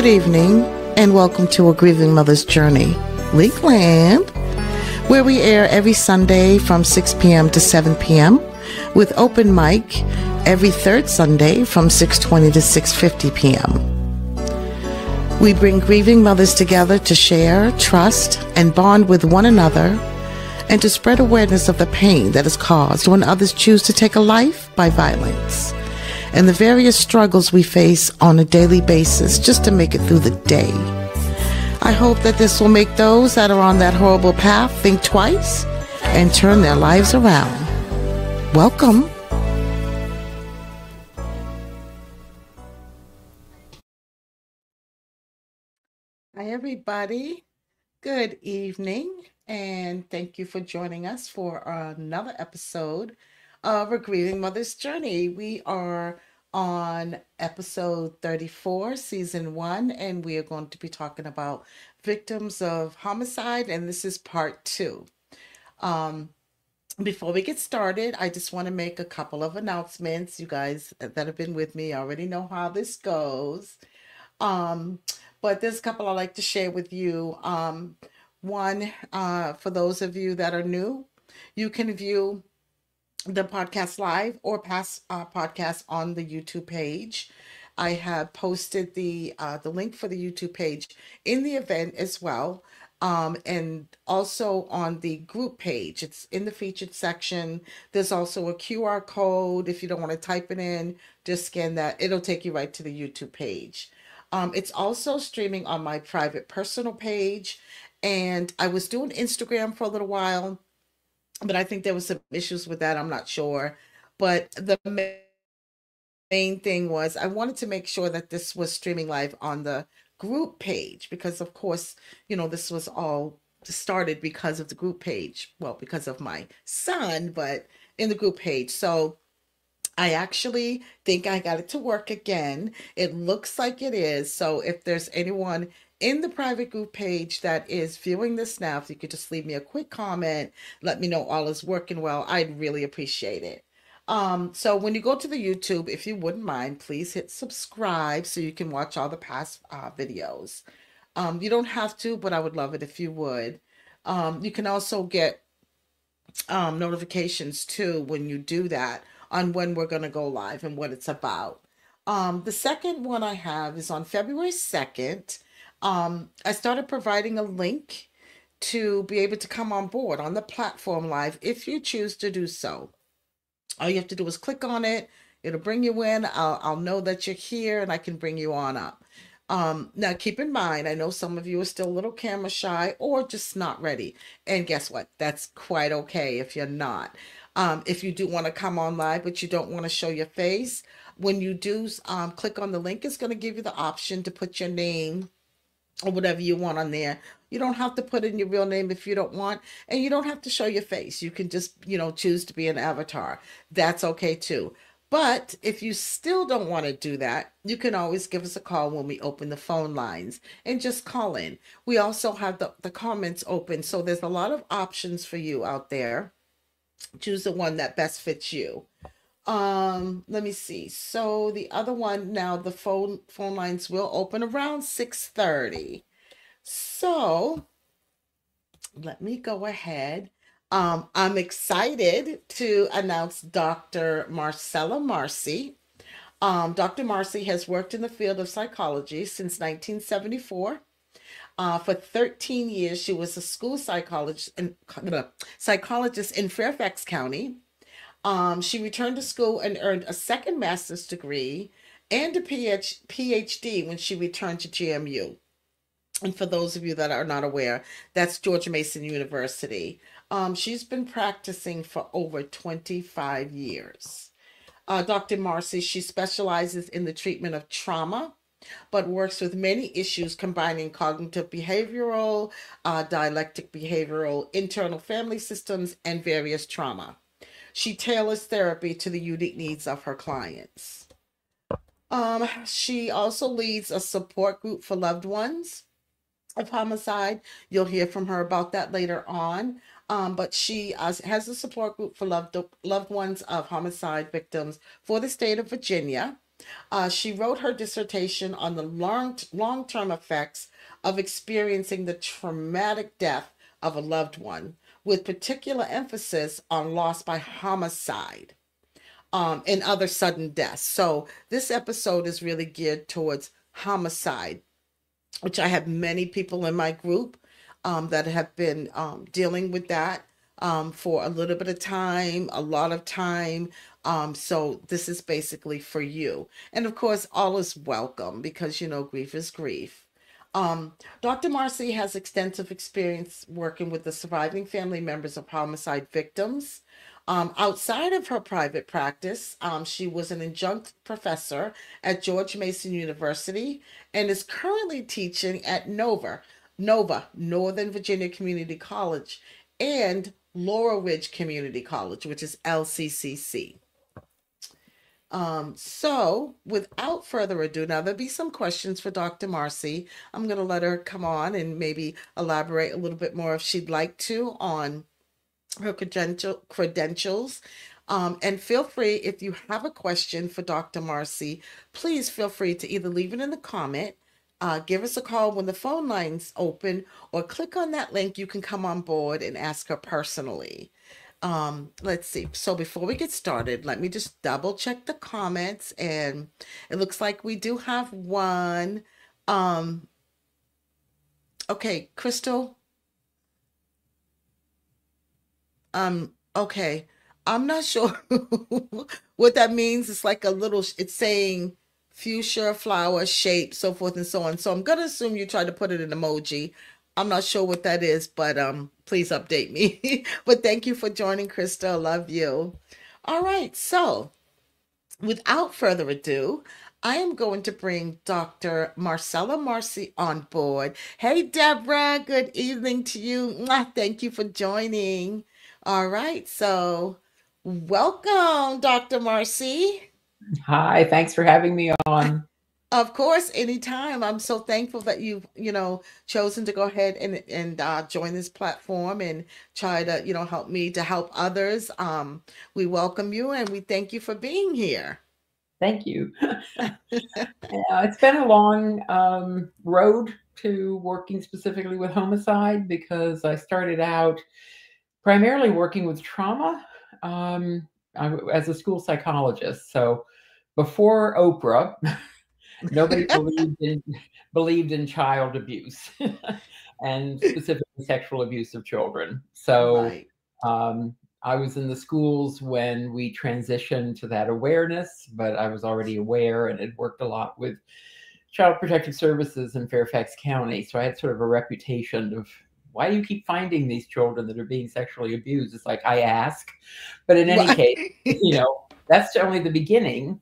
Good evening, and welcome to A Grieving Mother's Journey, Leakland, where we air every Sunday from 6 p.m. to 7 p.m. with open mic every third Sunday from 6:20 to 6:50 p.m. We bring grieving mothers together to share, trust, and bond with one another, and to spread awareness of the pain that is caused when others choose to take a life by violence, and the various struggles we face on a daily basis just to make it through the day. I hope that this will make those that are on that horrible path think twice and turn their lives around. Welcome. Hi, everybody. Good evening, and thank you for joining us for another episode of A Grieving Mother's Journey. We are on episode 34, season 1, and we are going to be talking about victims of homicide, and this is part 2. Before we get started, I just want to make a couple of announcements. You guys that have been with me already know how this goes. But there's a couple I'd like to share with you. One, for those of you that are new, you can view the podcast live or past podcasts on the YouTube page. I have posted the link for the YouTube page in the event as well, and also on the group page. It's in the featured section. There's also a QR code. If you don't want to type it in, just scan that. It'll take you right to the YouTube page. It's also streaming on my private personal page, and I was doing Instagram for a little while, but I think there was some issues with that. I'm not sure. But the main thing was I wanted to make sure that this was streaming live on the group page because, of course, this was all started because of the group page. Well, because of my son, but in the group page. So I actually think I got it to work again. It looks like it is. So if there's anyone in the private group page that is viewing this now, if you could just leave me a quick comment, let me know all is working well, I'd really appreciate it. So when you go to the YouTube, if you wouldn't mind, please hit subscribe so you can watch all the past videos. You don't have to, but I would love it if you would. You can also get notifications too when you do that on when we're going to go live and what it's about. The second one I have is on February 2nd. I started providing a link to be able to come on board on the platform live if you choose to do so. All you have to do is click on it. It'll bring you in. I'll know that you're here and I can bring you on up. Now keep in mind, I know some of you are still a little camera shy or just not ready. And guess what? That's quite okay if you're not. If you do want to come on live, but you don't want to show your face, when you do click on the link, it's going to give you the option to put your name or whatever you want on there. You don't have to put in your real name if you don't want, and you don't have to show your face. You can just, choose to be an avatar. That's okay too. But if you still don't want to do that, you can always give us a call when we open the phone lines and just call in. We also have the comments open, so there's a lot of options for you out there. Choose the one that best fits you. Let me see. So the other one now, the phone lines will open around 6:30. So let me go ahead. I'm excited to announce Dr. Marcella Marcey. Dr. Marcey has worked in the field of psychology since 1974. For 13 years, she was a school psychologist in Fairfax County. She returned to school and earned a second master's degree and a PhD when she returned to GMU. And for those of you that are not aware, that's George Mason University. She's been practicing for over 25 years. Dr. Marcey, she specializes in the treatment of trauma, but works with many issues combining cognitive behavioral, dialectic behavioral, internal family systems, and various trauma. She tailors therapy to the unique needs of her clients. She also leads a support group for loved ones of homicide. You'll hear from her about that later on. But she has a support group for loved ones of homicide victims for the state of Virginia. She wrote her dissertation on the long-term effects of experiencing the traumatic death of a loved one, with particular emphasis on loss by homicide, and other sudden deaths. So this episode is really geared towards homicide, which I have many people in my group that have been dealing with that for a little bit of time, a lot of time. So this is basically for you. And of course, all is welcome because, grief is grief. Um, Dr. Marcy has extensive experience working with the surviving family members of homicide victims. Outside of her private practice, she was an adjunct professor at George Mason University and is currently teaching at Nova, Northern Virginia Community College, and Laurel Ridge Community College, which is LCCC. So without further ado, now there'll be some questions for Dr. Marcy. I'm going to let her come on and maybe elaborate a little bit more if she'd like to on her credentials. And feel free, if you have a question for Dr. Marcy, please feel free to either leave it in the comment, give us a call when the phone line's open, or click on that link. You can come on board and ask her personally. Let's see. So before we get started, let me just double check the comments, and it looks like we do have one. Um, okay, Crystal. Okay. I'm not sure what that means. It's like a little, it's saying fuchsia flower shape, so forth and so on. So I'm gonna assume you tried to put it in emoji. I'm not sure what that is, but please update me. But thank you for joining, Krista. Love you. All right, so without further ado, I am going to bring Dr. Marcella Marcey on board. Hey, Deborah, good evening to you. Mwah, thank you for joining. All right, so welcome, Dr. Marcey. Hi, thanks for having me on. Of course, anytime. I'm so thankful that you've, chosen to go ahead and join this platform and try to, help me to help others. We welcome you and we thank you for being here. Thank you. It's been a long road to working specifically with homicide because I started out primarily working with trauma as a school psychologist. So before Oprah, nobody believed in child abuse and specifically sexual abuse of children. So Right. um, I was in the schools when we transitioned to that awareness, but I was already aware and had worked a lot with Child Protective Services in Fairfax County. So I had sort of a reputation of, why do you keep finding these children that are being sexually abused? It's like, I ask. But in any case, Right. that's only the beginning.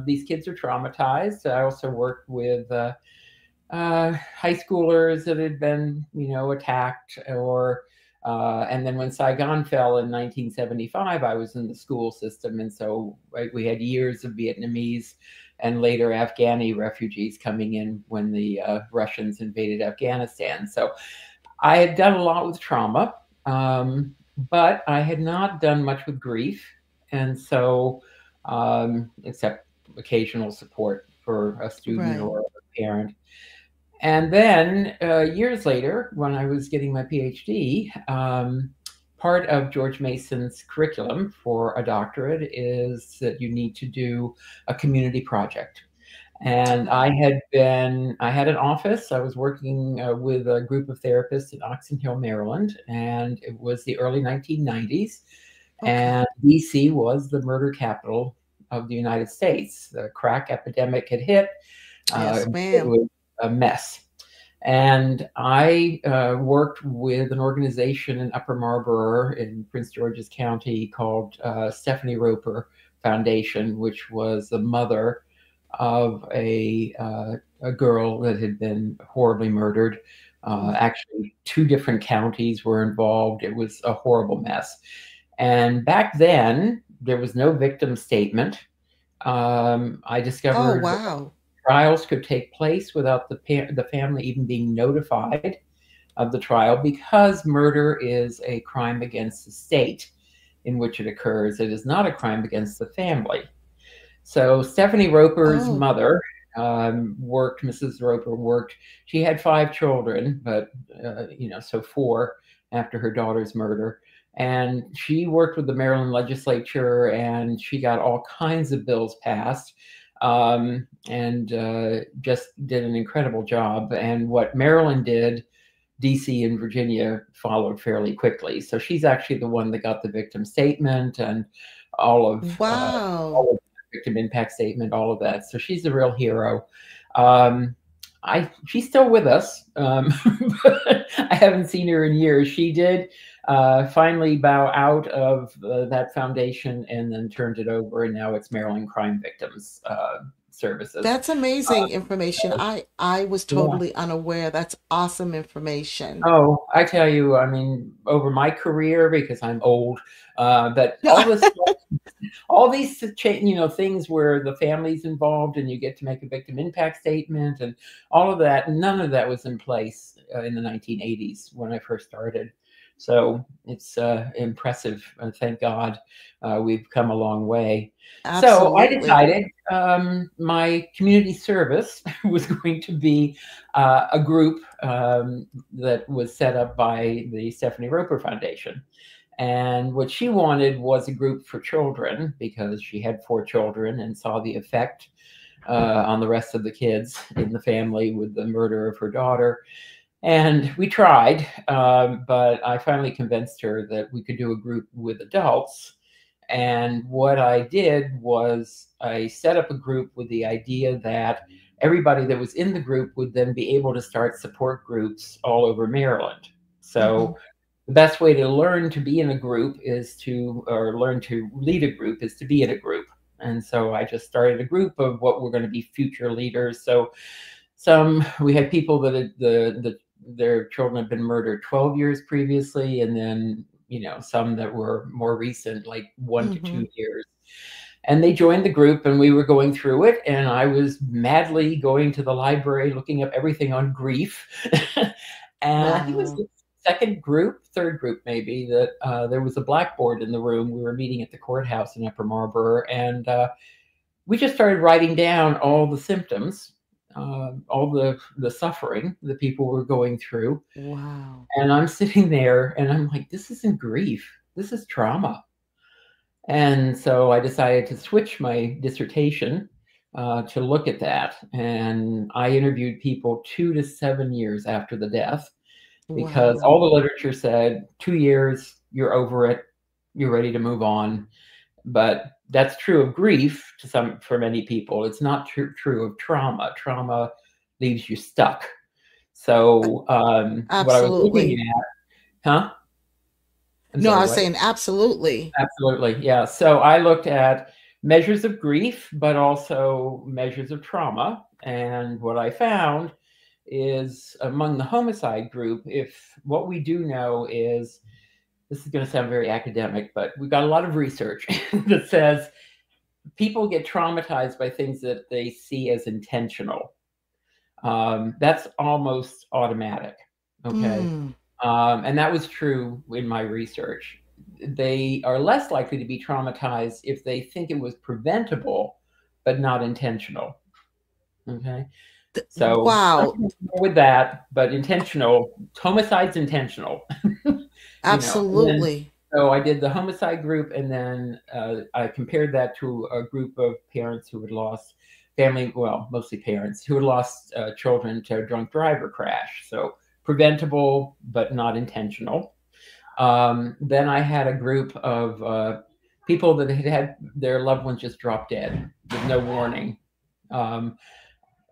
These kids are traumatized. I also worked with high schoolers that had been, attacked and then when Saigon fell in 1975, I was in the school system. And so we had years of Vietnamese and later Afghani refugees coming in when the Russians invaded Afghanistan. So I had done a lot with trauma, but I had not done much with grief. And so, except occasional support for a student Right. or a parent. And then years later, when I was getting my PhD, part of George Mason's curriculum for a doctorate is that you need to do a community project. And Oh, I had an office. I was working with a group of therapists in Oxon Hill, Maryland, and it was the early 1990s. okay. And DC was the murder capital of the United States. The crack epidemic had hit. Yes, It ma'am. was a mess. And I worked with an organization in Upper Marlboro in Prince George's County called Stephanie Roper Foundation, which was the mother of a girl that had been horribly murdered. Mm. Actually, two different counties were involved. It was a horrible mess. And back then, there was no victim statement. I Oh, discovered wow. trials could take place without the family even being notified of the trial because murder is a crime against the state in which it occurs. It is not a crime against the family. So Stephanie Roper's Oh, mother worked, Mrs. Roper worked, she had 5 children, but, so 4 after her daughter's murder. And she worked with the Maryland legislature and she got all kinds of bills passed, and just did an incredible job. And what Maryland did, DC and Virginia followed fairly quickly. So she's actually the one that got the victim statement and all of wow. all of the victim impact statement, all of that. So she's a real hero. Um, she's still with us, but I haven't seen her in years. She did finally bow out of that foundation and then turned it over, and now it's Maryland Crime Victims Services. That's amazing information. I was Yeah. totally unaware. That's awesome information. Oh, I tell you, I mean, over my career, because I'm old, but all this, all these, things where the family's involved and you get to make a victim impact statement and all of that, none of that was in place in the 1980s when I first started. So it's impressive. Thank God we've come a long way. So I Absolutely. decided my community service was going to be a group that was set up by the Stephanie Roper Foundation. And what she wanted was a group for children because she had 4 children and saw the effect on the rest of the kids in the family with the murder of her daughter. And we tried, but I finally convinced her that we could do a group with adults. And what I did was I set up a group with the idea that everybody that was in the group would then be able to start support groups all over Maryland. Hmm. So the best way to learn to be in a group is to, or learn to lead a group is to be in a group. And so I just started a group of what were going to be future leaders. So we had people that their children had been murdered 12 years previously, and then some that were more recent, like 1 to 2 Hmm. years. And they joined the group, and we were going through it, and I was madly going to the library looking up everything on grief. And I think it was Wow. the third group maybe, that there was a blackboard in the room. We were meeting at the courthouse in Upper Marlboro, and we just started writing down all the symptoms, all the suffering that people were going through. Wow. And I'm sitting there and I'm like, this isn't grief, this is trauma. And so I decided to switch my dissertation to look at that. And I interviewed people 2 to 7 years after the death, because Wow. all the literature said 2 years, you're over it, you're ready to move on. But that's true of grief for many people. It's not true of trauma. Trauma leaves you stuck. So what I was looking Absolutely. at, huh? I'm No, I sorry, was what? saying absolutely. Absolutely, yeah. So I looked at measures of grief, but also measures of trauma. And what I found is among the homicide group, if what we do know is, this is going to sound very academic, but we've got a lot of research that says people get traumatized by things that they see as intentional. That's almost automatic. Okay. Mm. And that was true in my research. They are less likely to be traumatized if they think it was preventable, but not intentional. Okay. So Wow. something with that, but intentional, homicide's intentional. And then, Absolutely. so I did the homicide group, and then I compared that to a group of parents who had lost family, well, mostly parents who had lost children to a drunk driver crash. So preventable, but not intentional. Then I had a group of people that had their loved ones just drop dead with no warning. Um,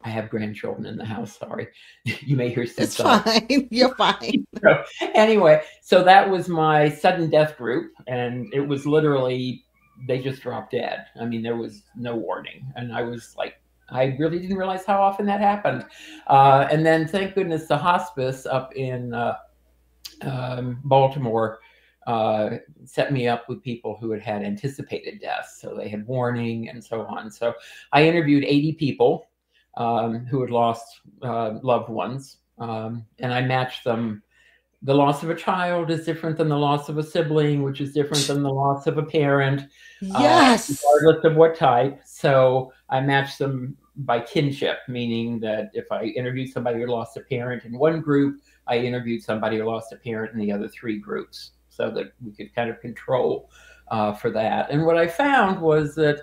I have grandchildren in the house. Sorry, you may hear some It's thuds. fine. You're fine. So anyway, so that was my sudden death group, and it was literally they just dropped dead. I mean, there was no warning, and I was like, I really didn't realize how often that happened. And then, thank goodness, the hospice up in Baltimore set me up with people who had had anticipated deaths, so they had warning and so on. So I interviewed 80 people who had lost loved ones, and I matched them the loss of a child is different than the loss of a sibling, which is different than the loss of a parent, Yes. regardless of what type. So I match them by kinship, meaning that if I interviewed somebody who lost a parent in one group, I interviewed somebody who lost a parent in the other three groups, so that we could kind of control for that. And what I found was that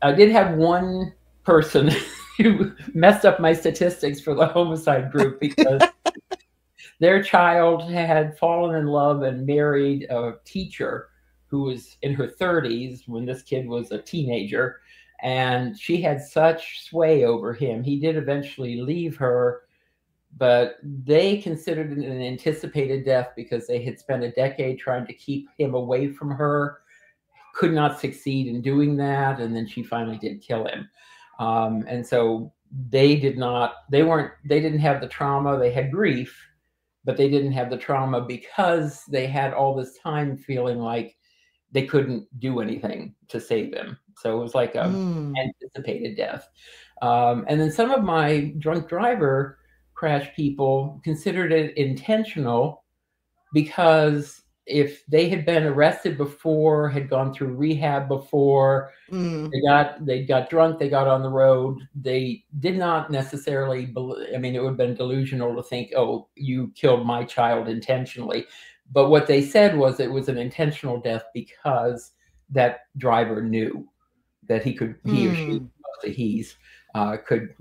I did have one person who messed up my statistics for the homicide group because their child had fallen in love and married a teacher who was in her 30s when this kid was a teenager. And she had such sway over him. He did eventually leave her, but they considered it an anticipated death because they had spent a decade trying to keep him away from her, could not succeed in doing that, and then she finally did kill him. And so they didn't have the trauma. They had grief, but they didn't have the trauma because they had all this time feeling like they couldn't do anything to save him. So it was like a Mm. anticipated death. And then some of my drunk driver crash people considered it intentional because if they had been arrested before, had gone through rehab before, Mm. they got drunk, they got on the road, they did not necessarily I mean, it would have been delusional to think, oh, you killed my child intentionally. But what they said was it was an intentional death because that driver knew that he or she, Mm. mostly he's, could,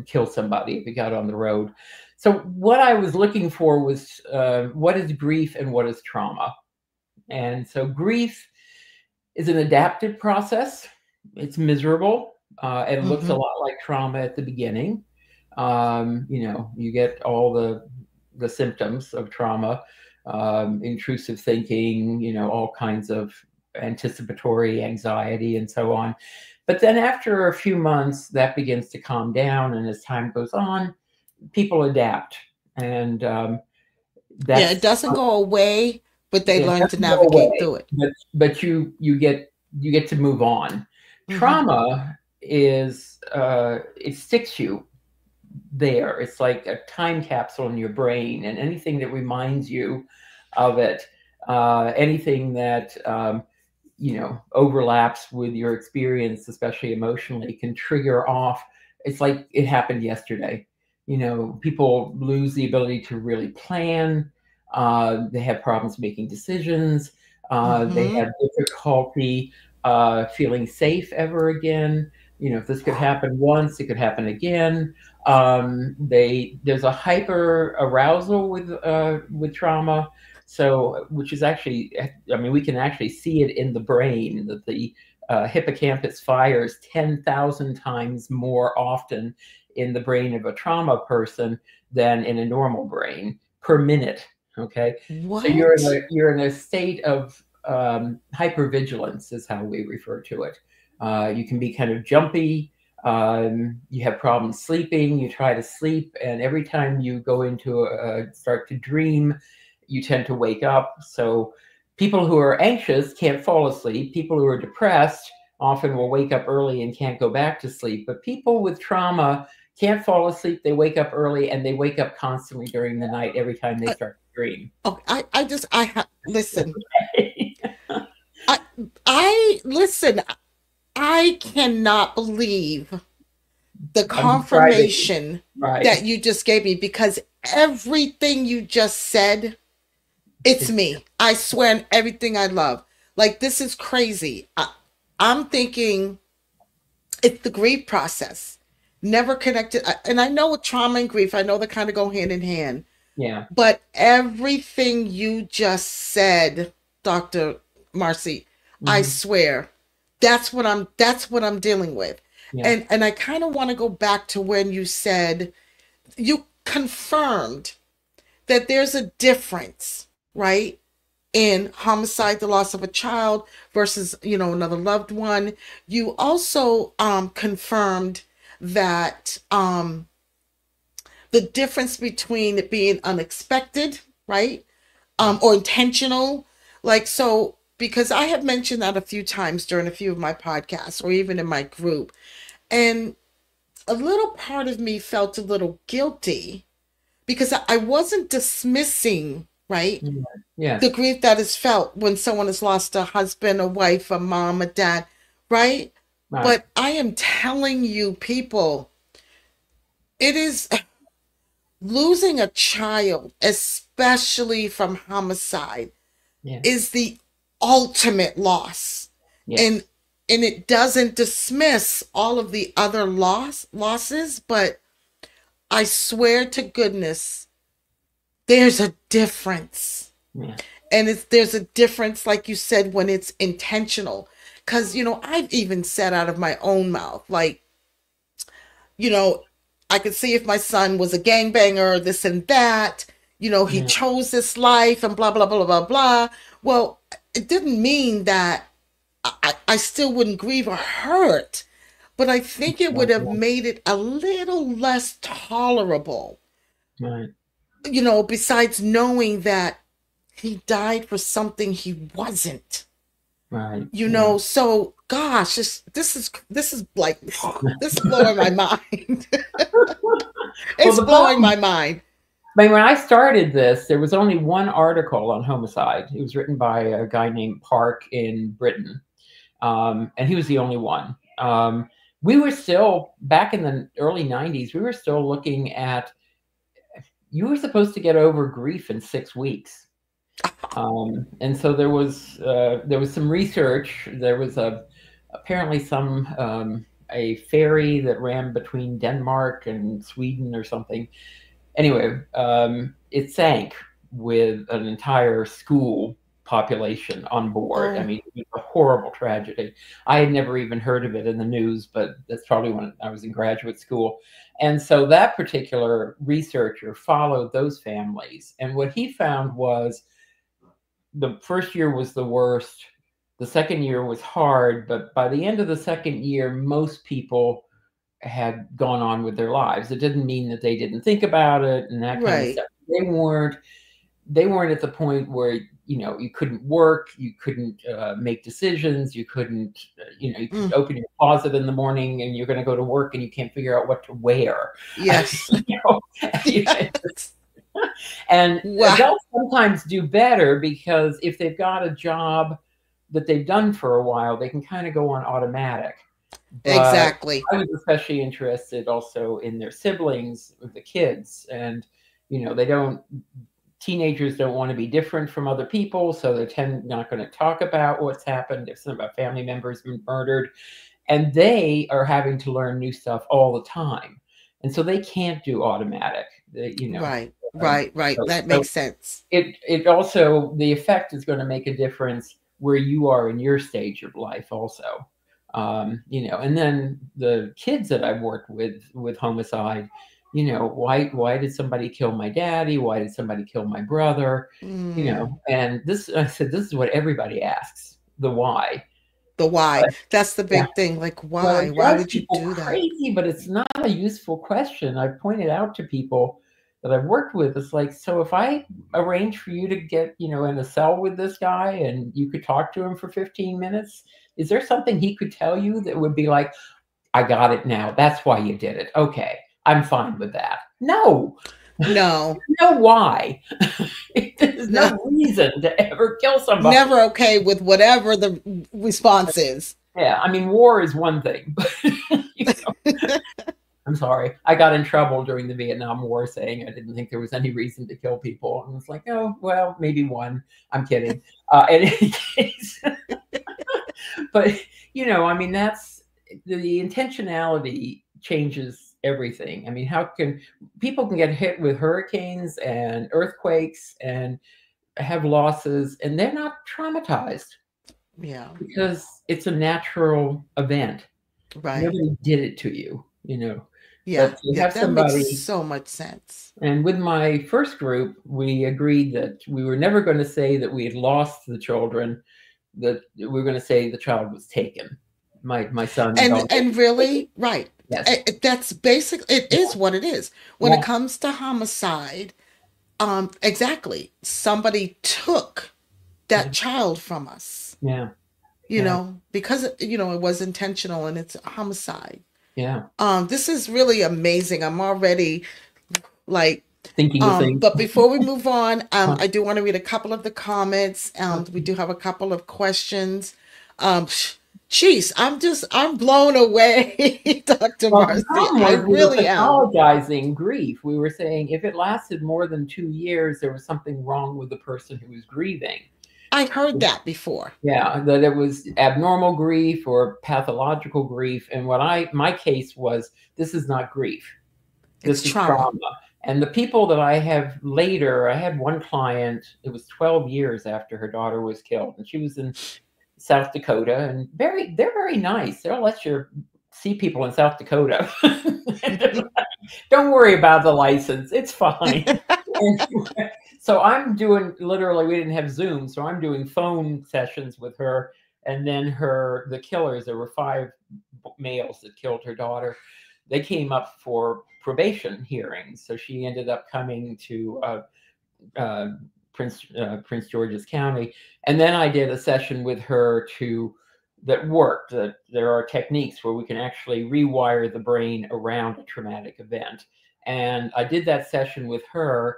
kill somebody if he got on the road. So what I was looking for was what is grief and what is trauma? And so grief is an adaptive process. It's miserable. It looks a Mm-hmm. lot like trauma at the beginning. You get all the symptoms of trauma, intrusive thinking, all kinds of anticipatory anxiety and so on. But then after a few months, that begins to calm down, and as time goes on, people adapt, and Yeah, it that's doesn't go away, but they it learn to doesn't go navigate away, through it. but you get to move on. Mm-hmm. Trauma is it sticks you there. It's like a time capsule in your brain, and anything that reminds you of it, anything that overlaps with your experience, especially emotionally, can trigger off. It's like it happened yesterday. People lose the ability to really plan. They have problems making decisions. They Mm-hmm. have difficulty feeling safe ever again. If this could happen once, it could happen again. There's a hyper arousal with trauma, so which is actually, I mean, we can actually see it in the brain that the hippocampus fires 10,000 times more often in the brain of a trauma person than in a normal brain per minute. Okay, so What? you're in a state of hypervigilance, is how we refer to it. You can be kind of jumpy. You have problems sleeping. You try to sleep, and every time you go into start to dream, you tend to wake up. So people who are anxious can't fall asleep. People who are depressed often will wake up early and can't go back to sleep. But people with trauma can't fall asleep. They wake up early, and they wake up constantly during the night every time they I, start to dream. oh, listen. I, I listen. I cannot believe the I'm describing, confirmation right. that you just gave me because everything you just said, it's It's me. I swear on everything I love. Like, this is crazy. I'm thinking it's the grief process. Never connected. And I know with trauma and grief, I know they kind of go hand in hand. Yeah. But everything you just said, Dr. Marcy, I Hmm. swear, that's what I'm dealing with. Yeah. And I kind of want to go back to when you said you confirmed that there's a difference, right? In homicide, the loss of a child versus, another loved one. You also confirmed that the difference between it being unexpected, right? Yeah. Or intentional. Like, so, because I have mentioned that a few times during a few of my podcasts or even in my group. And a little part of me felt a little guilty because I wasn't dismissing, right, Yeah. the Yes. grief that is felt when someone has lost a husband, a wife, a mom, a dad, right? Right. But I am telling you, people, it is losing a child, especially from homicide, Yes. is the ultimate loss. And Yes. it doesn't dismiss all of the other losses, but I swear to goodness, there's a difference. Yeah. And there's a difference, like you said, when it's intentional. Because, I've even said out of my own mouth, like, you know, I could see if my son was a gangbanger, this and that, he Yeah. chose this life and blah, blah, blah, blah, blah. Well, it didn't mean that I still wouldn't grieve or hurt, but I think it would Right. have made it a little less tolerable, Right. besides knowing that he died for something he wasn't. Right. Yeah. So gosh, this is like this is blowing my mind. Well, It's the blowing problem, my mind. I mean, when I started this, there was only one article on homicide. It was written by a guy named Park in Britain, and he was the only one. We were still back in the early '90s. We were still looking at you were supposed to get over grief in 6 weeks. And so there was some research. There was apparently some a ferry that ran between Denmark and Sweden or something. Anyway, it sank with an entire school population on board. I Oh, mean, it was a horrible tragedy. I had never even heard of it in the news, but that's probably when I was in graduate school. And so that particular researcher followed those families. And what he found was the first year was the worst. The second year was hard, but by the end of the second year, most people had gone on with their lives. It didn't mean that they didn't think about it and that kind of right. stuff. They weren't at the point where you couldn't work, you couldn't make decisions, you couldn't you couldn't Mm, open your closet in the morning and you're going to go to work and you can't figure out what to wear. yes. you know, Yes. and Wow. adults sometimes do better because if they've got a job that they've done for a while, they can kind of go on automatic. But Exactly. I was especially interested also in their siblings, the kids, and they don't. Teenagers don't want to be different from other people, so they're not going to talk about what's happened if some of a family member's been murdered, and they are having to learn new stuff all the time, and so they can't do automatic. Right. Um, Right. Right. so, That so makes sense. it also the effect is going to make a difference where you are in your stage of life also. And then the kids that I've worked with homicide, why did somebody kill my daddy, why did somebody kill my brother, Mm, and this I said this is what everybody asks, the why. the why. But That's the yeah, big thing. Like, well, why? it Why drives would you people do that? crazy, but it's not a useful question. I've pointed out to people that I've worked with, it's like, so if I arrange for you to get, in a cell with this guy and you could talk to him for 15 minutes, is there something he could tell you that would be like, I got it now. That's why you did it. Okay, I'm fine with that. No, No. no why. There's No. no reason to ever kill somebody. Never okay with whatever the response is. Yeah, I mean, war is one thing, but I'm sorry. I got in trouble during the Vietnam War saying I didn't think there was any reason to kill people. And it's like, oh, well, maybe one. I'm kidding. In any case, but, I mean, that's the intentionality changes everything. I mean, how can people can get hit with hurricanes and earthquakes and have losses and they're not traumatized Yeah. because it's a natural event. Right. Nobody did it to you. Yeah. But you Yeah. have That makes somebody, so much sense. and with my first group, we agreed that we were never going to say that we had lost the children, that we were going to say the child was taken. My son and And daughter and were taken. really, right. Yes. That's basic. It Yeah. is what it is. When it Yeah. comes to homicide, exactly. Somebody took Yeah. that child from us, Yeah. Yeah. because it was intentional and it's a homicide. Yeah. This is really amazing. I'm already like Thinking the same. But before we move on, Huh? I do want to read a couple of the comments. We Okay. do have a couple of questions. Um, Jeez, I'm blown away, Dr. Well, the Marcy. problem I was we were really am. pathologizing grief. We were saying if it lasted more than 2 years, there was something wrong with the person who was grieving. I heard that before. Yeah, that it was abnormal grief or pathological grief. And my case was, this is not grief. It's This is trauma. trauma. And the people that I have later, I had one client, it was 12 years after her daughter was killed, and she was in South Dakota, and they're very nice. They'll let you see people in South Dakota. Don't worry about the license. It's fine. So I'm doing, literally, we didn't have Zoom, so I'm doing phone sessions with her. And then the killers, there were 5 males that killed her daughter. They came up for probation hearings. So she ended up coming to uh, Prince George's County. And then I did a session with her that worked. That there are techniques where we can actually rewire the brain around a traumatic event. And I did that session with her.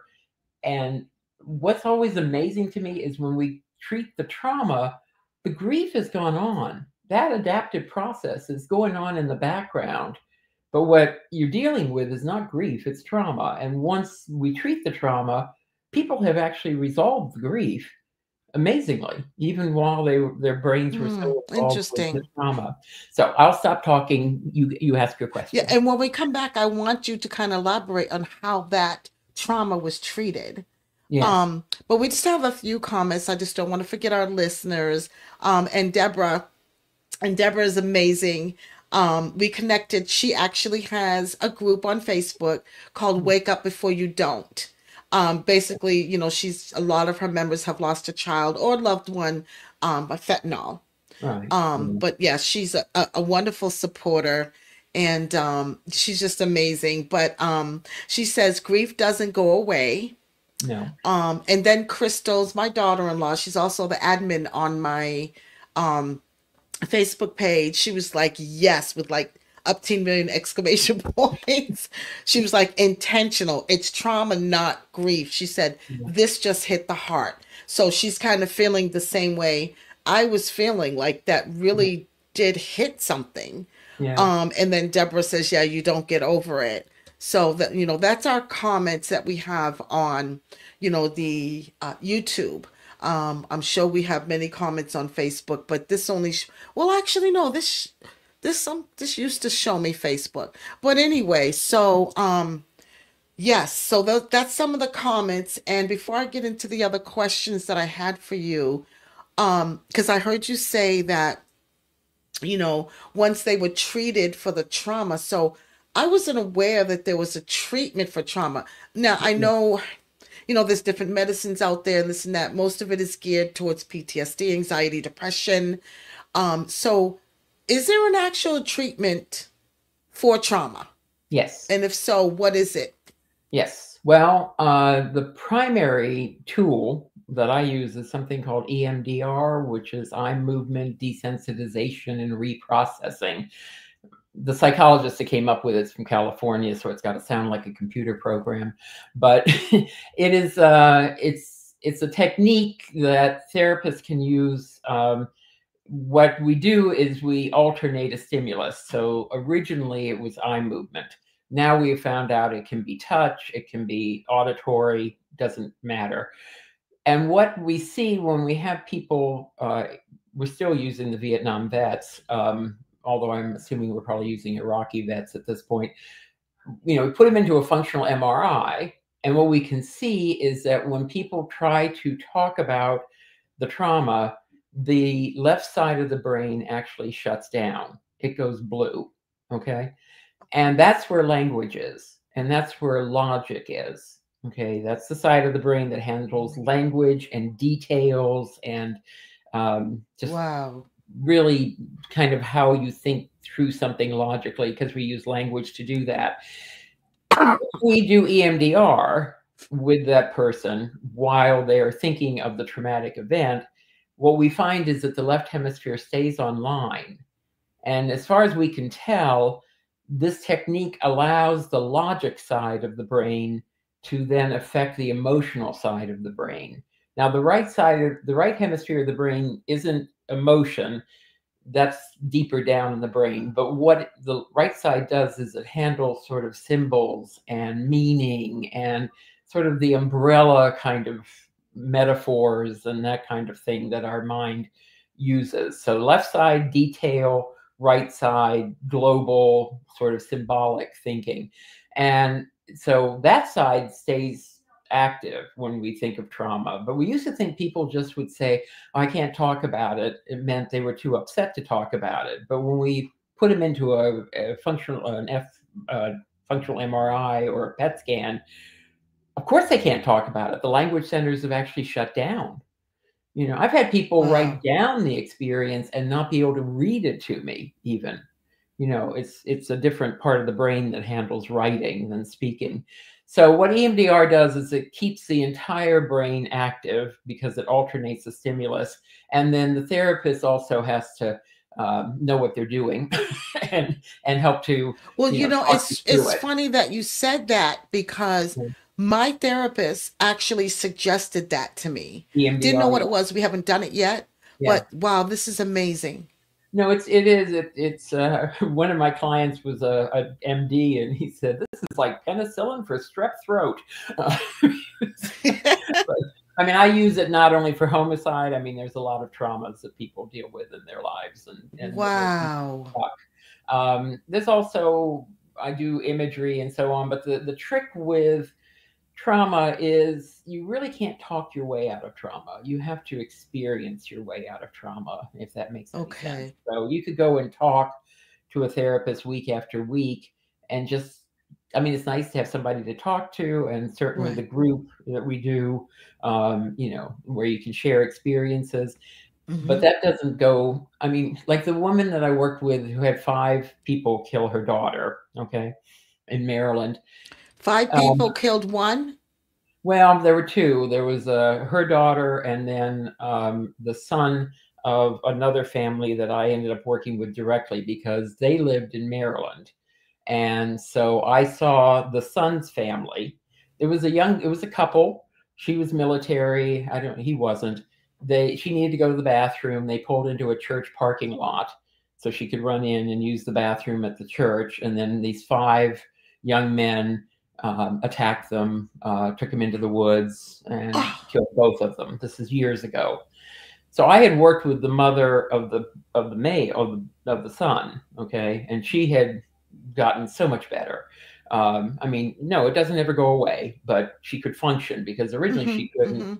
And what's always amazing to me is when we treat the trauma, the grief has gone on. That adaptive process is going on in the background. But what you're dealing with is not grief, it's trauma. And once we treat the trauma, people have actually resolved the grief amazingly, even while their brains were so involved with the Interesting. trauma. So I'll stop talking. You ask your Yeah, question. and when we come back, I want you to kind of elaborate on how that trauma was treated. Yes. But we just have a few comments. I just don't want to forget our listeners. And Deborah is amazing. We connected. She actually has a group on Facebook called Wake Up Before You Don't. Basically, she's a lot of her members have lost a child or loved one by fentanyl. Right. But yeah, she's a wonderful supporter, and she's just amazing. But she says grief doesn't go away. No. And then Crystal's my daughter-in-law. She's also the admin on my um Facebook page. She was like, yes, with like up 10 million exclamation points. She was like, intentional. It's trauma, not grief. She said, Yeah. this just hit the heart. So she's kind of feeling the same way I was feeling, like that really did hit something. Yeah. And then Deborah says, yeah, you don't get over it. So that, that's our comments that we have on, the YouTube. I'm sure we have many comments on Facebook, but this only, well, actually, no, this used to show me Facebook. But anyway, so, yes, so that's some of the comments. And before I get into the other questions that I had for you, because I heard you say that once they were treated for the trauma. So I wasn't aware that there was a treatment for trauma. Now, I know, there's different medicines out there and this and that. Most of it is geared towards PTSD, anxiety, depression. So is there an actual treatment for trauma? Yes. And if so, what is it? Yes. Well, the primary tool that I use is something called EMDR, which is eye movement desensitization and reprocessing. The psychologist that came up with it's from California, so it's got to sound like a computer program. But it's a technique that therapists can use. What we do is we alternate a stimulus. So originally it was eye movement. Now we have found out it can be touch, it can be auditory, doesn't matter. And what we see when we have people, we're still using the Vietnam vets, although I'm assuming we're probably using Iraqi vets at this point. We put them into a functional MRI, and what we can see is that when people try to talk about the trauma, the left side of the brain actually shuts down. It goes blue, okay? And that's where language is, and that's where logic is, okay? That's the side of the brain that handles language and details and just Wow. really kind of how you think through something logically, because we use language to do that. We do EMDR with that person while they are thinking of the traumatic event. What we find is that the left hemisphere stays online. And as far as we can tell, this technique allows the logic side of the brain to then affect the emotional side of the brain. Now, the right hemisphere of the brain isn't emotion. That's deeper down in the brain. But what the right side does is it handles sort of symbols and meaning and sort of the umbrella kind of metaphors and that kind of thing that our mind uses. So left side detail, right side global sort of symbolic thinking. And so that side stays active when we think of trauma. But we used to think people just would say, "Oh, I can't talk about it." It meant they were too upset to talk about it. But when we put them into a functional MRI or a PET scan, of course they can't talk about it. The language centers have actually shut down. I've had people write Wow. down the experience and not be able to read it to me even. It's a different part of the brain that handles writing than speaking. So what EMDR does is it keeps the entire brain active because it alternates the stimulus, and then the therapist also has to know what they're doing and help to Well, talk you through it's it. funny that you said that because my therapist actually suggested that to me. Didn't know EMDR, what it was. We haven't done it yet, yeah. but wow, this is amazing. No, it's one of my clients was a MD, and he said this is like penicillin for strep throat. Uh, but, I mean, I use it not only for homicide. I mean, there's a lot of traumas that people deal with in their lives, and that will Wow. talk. There's also I do imagery and so on, but the trick with trauma is you really can't talk your way out of trauma. You have to experience your way out of trauma, if that makes any sense. Okay. So you could go and talk to a therapist week after week and just, I mean, it's nice to have somebody to talk to, and certainly the Right. group that we do, where you can share experiences. But Hmm. that doesn't go, I mean, like the woman that I worked with who had 5 people kill her daughter, okay, in Maryland. Five Um, people killed one. Well, there were 2. There was, her daughter and then, the son of another family that I ended up working with directly because they lived in Maryland. And so I saw the son's family. It was a couple. She was military. He wasn't. She needed to go to the bathroom. They pulled into a church parking lot so she could run in and use the bathroom at the church. And then these 5 young men attacked them, took them into the woods, and Oh, killed both of them. This is years ago. So I had worked with the mother of the son, okay, and she had gotten so much better. I mean, no, it doesn't ever go away, but she could function because originally hmm, she couldn't. hmm.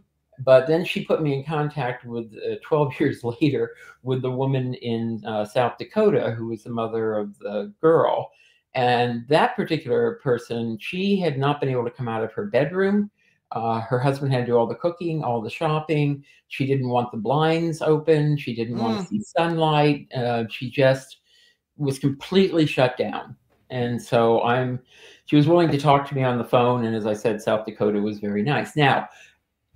But then she put me in contact with 12 years later with the woman in South Dakota who was the mother of the girl. And that particular person, she had not been able to come out of her bedroom. Her husband had to do all the cooking, all the shopping. She didn't want the blinds open. She didn't want to Mm. see sunlight. She just was completely shut down. And so she was willing to talk to me on the phone. And as I said, South Dakota was very nice. Now,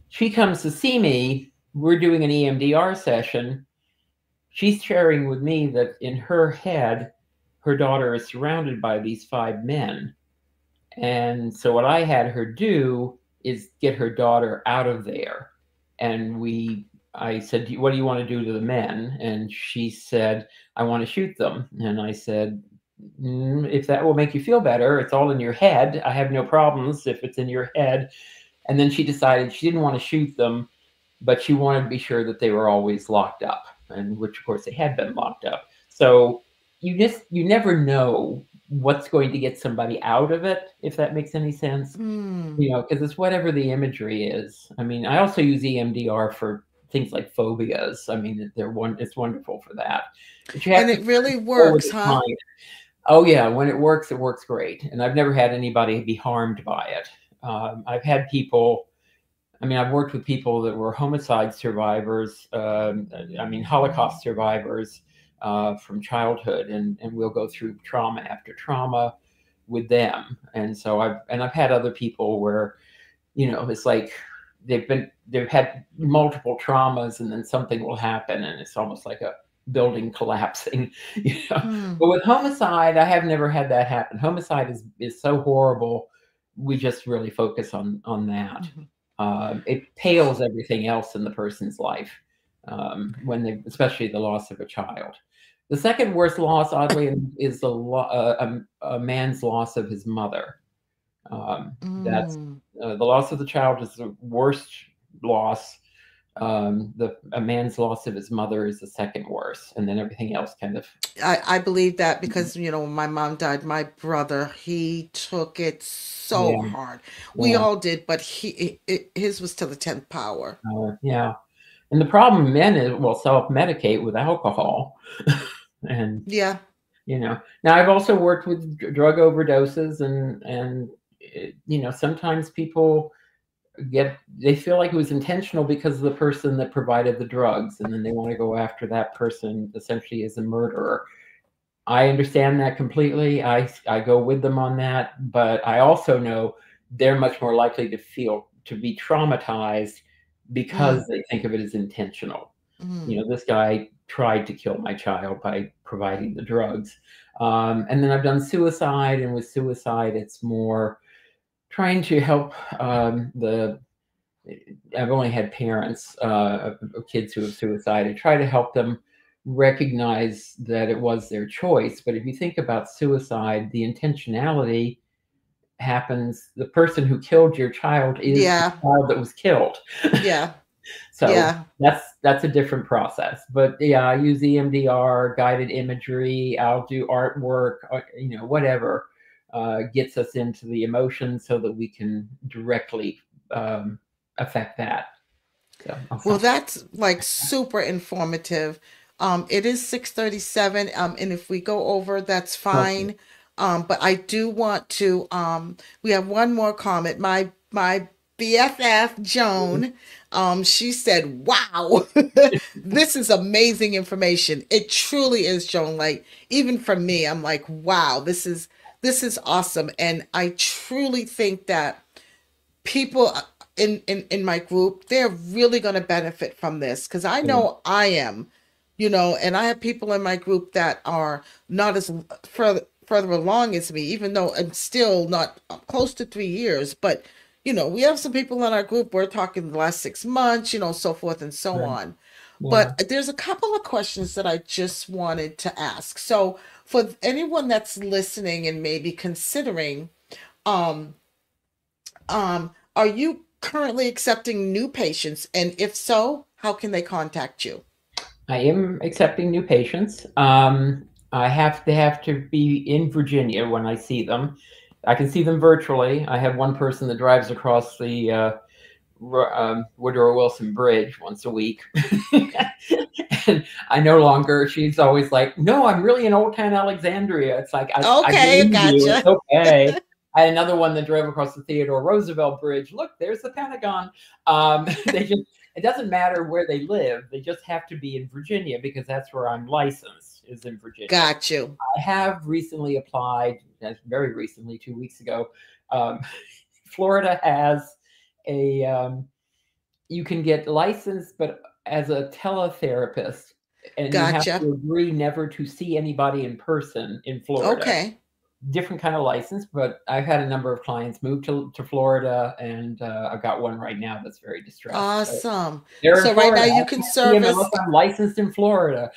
she comes to see me. We're doing an EMDR session. She's sharing with me that in her head, her daughter is surrounded by these 5 men. And so what I had her do is get her daughter out of there. And I said, "What do you want to do to the men?" And she said, "I want to shoot them." And I said, "If that will make you feel better, it's all in your head. I have no problems if it's in your head." And then she decided she didn't want to shoot them, but she wanted to be sure that they were always locked up, and which of course they had been locked up. So you never know what's going to get somebody out of it, if that makes any sense. Mm. Because it's whatever the imagery is. I mean, I also use EMDR for things like phobias. I mean, it's wonderful for that. But you And have to it really go with works, the huh? time. Oh yeah, when it works great, and I've never had anybody be harmed by it. I've had people. I mean, I've worked with people that were homicide survivors. I mean, Holocaust survivors from childhood, and we'll go through trauma after trauma with them. And so I've had other people where it's like they've had multiple traumas, and then something will happen, and it's almost like a building collapsing. Hmm. But with homicide, I have never had that happen. Homicide is so horrible. we just really focus on that. Mhm. It pales everything else in the person's life when they, especially the loss of a child. The second worst loss, oddly, is a man's loss of his mother. That's Mm. the loss of the child is the worst loss. A man's loss of his mother is the second worst, and then everything else kind of. I believe that because, when my mom died, my brother, he took it so Yeah, hard. We yeah, all did, but his was to the 10th power. yeah. And the problem men is will self-medicate with alcohol, and Yeah. now I've also worked with drug overdoses, and sometimes people they feel like it was intentional because of the person that provided the drugs, and then they want to go after that person essentially as a murderer. I understand that completely. I go with them on that, but I also know they're much more likely to be traumatized Mm, because they think of it as intentional. mm. This guy tried to kill my child by providing the drugs. And then I've done suicide, and with suicide, it's more trying to help the. I've only had parents of kids who have suicided, try to help them recognize that it was their choice. But if you think about suicide, the intentionality happens. The person who killed your child is the Yeah. child that was killed. Yeah. So Yeah. that's a different process. But yeah, I use EMDR, guided imagery. I'll do artwork, whatever gets us into the emotions so that we can directly affect that. So Well, awesome. that's like super informative. It is 6:37, and if we go over, that's Okay. fine. But I do want to, we have one more comment. My BFF Joan, she said, "Wow, this is amazing information." It truly is, Joan. Like, even for me, I'm like, "Wow, this is awesome." And I truly think that people in my group, they're really going to benefit from this because I Good. know I am, and I have people in my group that are not as further along as me, even though I'm still not close to 3 years. But we have some people in our group, we're talking the last 6 months, so forth and so Good. on. Yeah. But there's a couple of questions that I just wanted to ask. So for anyone that's listening and maybe considering, um are you currently accepting new patients? And if so, how can they contact you? I am accepting new patients. They have to be in Virginia when I see them. I can see them virtually. I have one person that drives across the Woodrow Wilson Bridge once a week. And I no longer, she's always like, no, I'm really in Old Town Alexandria. It's like, I Okay, believe you. It's gotcha. okay. I had another one that drove across the Theodore Roosevelt Bridge. Look, there's the Pentagon. It doesn't matter where they live. They just have to be in Virginia because that's where I'm licensed, is in Virginia. Got you. I have recently applied, very recently, 2 weeks ago. Um, Florida has a you can get licensed, but as a teletherapist, and you have Gotcha. to agree never to see anybody in person in Florida. Okay. Different kind of license, but I've had a number of clients move to Florida, and I've got one right now that's very distressed. So Awesome. they're in So right now Florida. you I can can't see them unless service. I'm licensed in Florida.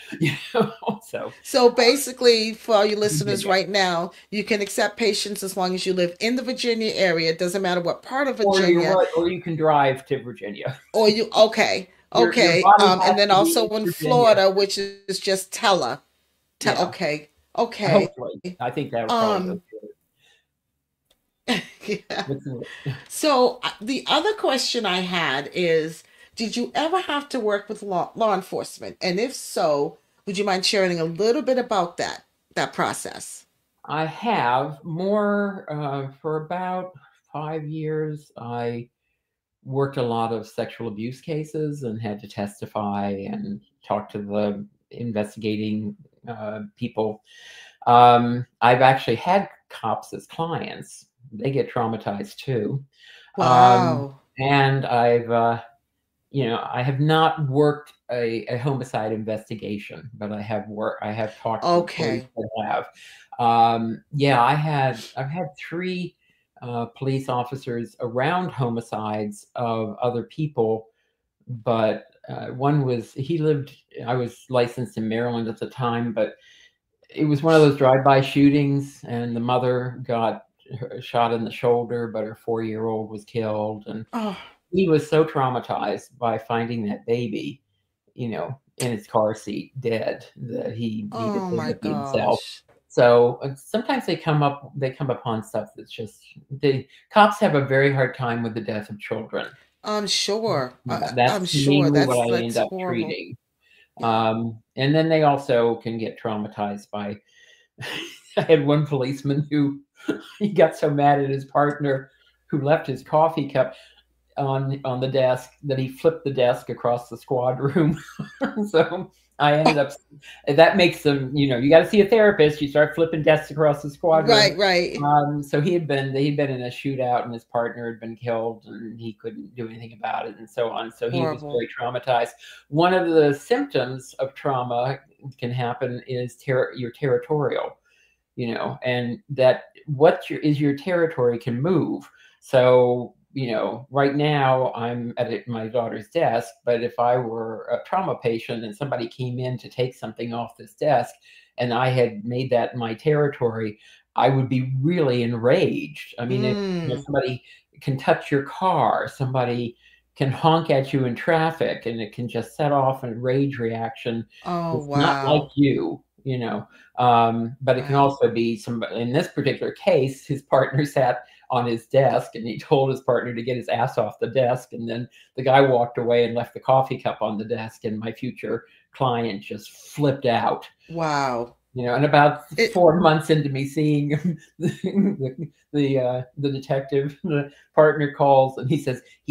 So So basically, for all you listeners Virginia, right now, you can accept patients as long as you live in the Virginia area. It doesn't matter what part of or you're Virginia, right, or you can drive to Virginia. or you, okay. Your Okay. body has And then to be also in in Virginia. Florida, which is just Yeah, okay. Okay. hopefully. I think that would probably go Um, yeah. through. So the other question I had is, did you ever have to work with law enforcement? And if so, would you mind sharing a little bit about that process? I have more for about 5 years. I worked a lot of sexual abuse cases and had to testify and talk to the investigating people. I've actually had cops as clients. They get traumatized too. Um, Wow. and I have not worked a homicide investigation, but I have talked to police Okay. that have. Yeah, I've had three police officers around homicides of other people, but one was, I was licensed in Maryland at the time, but it was one of those drive-by shootings, and the mother got shot in the shoulder, but her 4-year-old was killed. And Oh, he was so traumatized by finding that baby, in his car seat, dead, that he needed oh to my empty himself. gosh. So sometimes they come upon stuff that's just, the cops have a very hard time with the death of children. I'm sure. I'm That's sure mainly what I end that's up horrible. treating. Yeah. And then they also can get traumatized by I had one policeman who he got so mad at his partner who left his coffee cup on the desk that he flipped the desk across the squad room. So I ended up, that makes them, you got to see a therapist. You start flipping desks across the squad room. Right, right. So he'd been in a shootout, and his partner had been killed, and he couldn't do anything about it, and so on. So he was Horrible. very traumatized. One of the symptoms of trauma can happen is you're territorial, and that is your territory can move. So, right now I'm at my daughter's desk, but if I were a trauma patient and somebody came in to take something off this desk and I had made that my territory, I would be really enraged. I mean, if Mm. somebody can touch your car, somebody can honk at you in traffic, and it can just set off a rage reaction. Oh, It's not like wow. but it can Right. also be in this particular case, his partner sat on his desk and he told his partner to get his ass off the desk. And then the guy walked away and left the coffee cup on the desk. And my future client just flipped out. Wow. And about It 4 months into me seeing the detective, the partner calls and he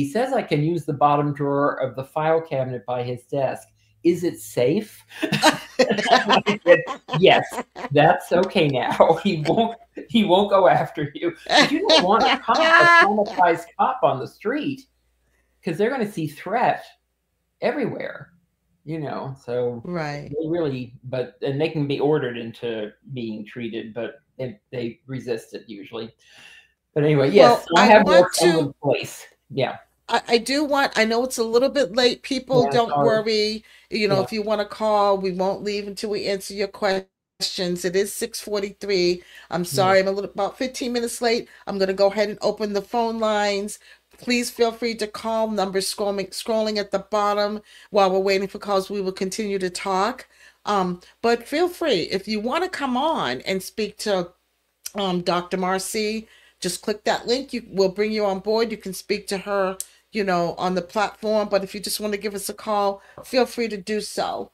says I can use the bottom drawer of the file cabinet by his desk. Is it safe? I said, yes, that's okay now. He won't go after you. But you don't want a traumatized cop on the street, because they're going to see threat everywhere. So Right. they really, and they can be ordered into being treated, but they resist it usually. But anyway, yes, Well, I I have more want fun with to police. Yeah. I do want, I know it's a little bit late, people. Yeah, Don't sorry. worry. Yeah. If you want to call, we won't leave until we answer your questions. It is 6:43. I'm Yeah. sorry, I'm a little about 15 minutes late. I'm going to go ahead and open the phone lines. Please feel free to call. Numbers scrolling at the bottom while we're waiting for calls. We will continue to talk. But feel free if you want to come on and speak to Dr. Marcy, just click that link. We'll bring you on board. You can speak to her, on the platform. But if you just want to give us a call, feel free to do so.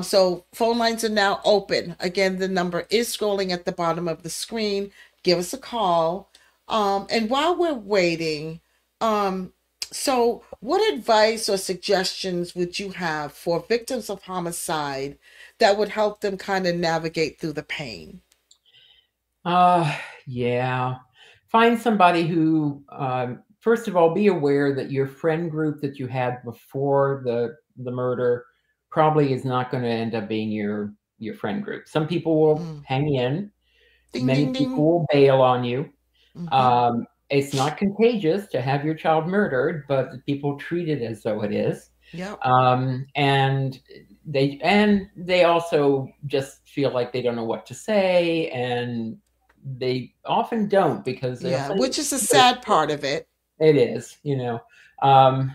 So phone lines are now open. Again, the number is scrolling at the bottom of the screen. Give us a call. And while we're waiting, um, so what advice or suggestions would you have for victims of homicide that would help them kind of navigate through the pain? Uh, yeah. Find somebody who, first of all, be aware that your friend group that you had before the murder probably is not going to end up being your friend group. Some people will Mm. hang in. Ding, Many ding, people ding. will bail on you. Hmm. It's not contagious to have your child murdered, but people treat it as though it is. Yep. And they also just feel like they don't know what to say, and they often don't, because they'll Yeah, say which is a sad part of it. it is.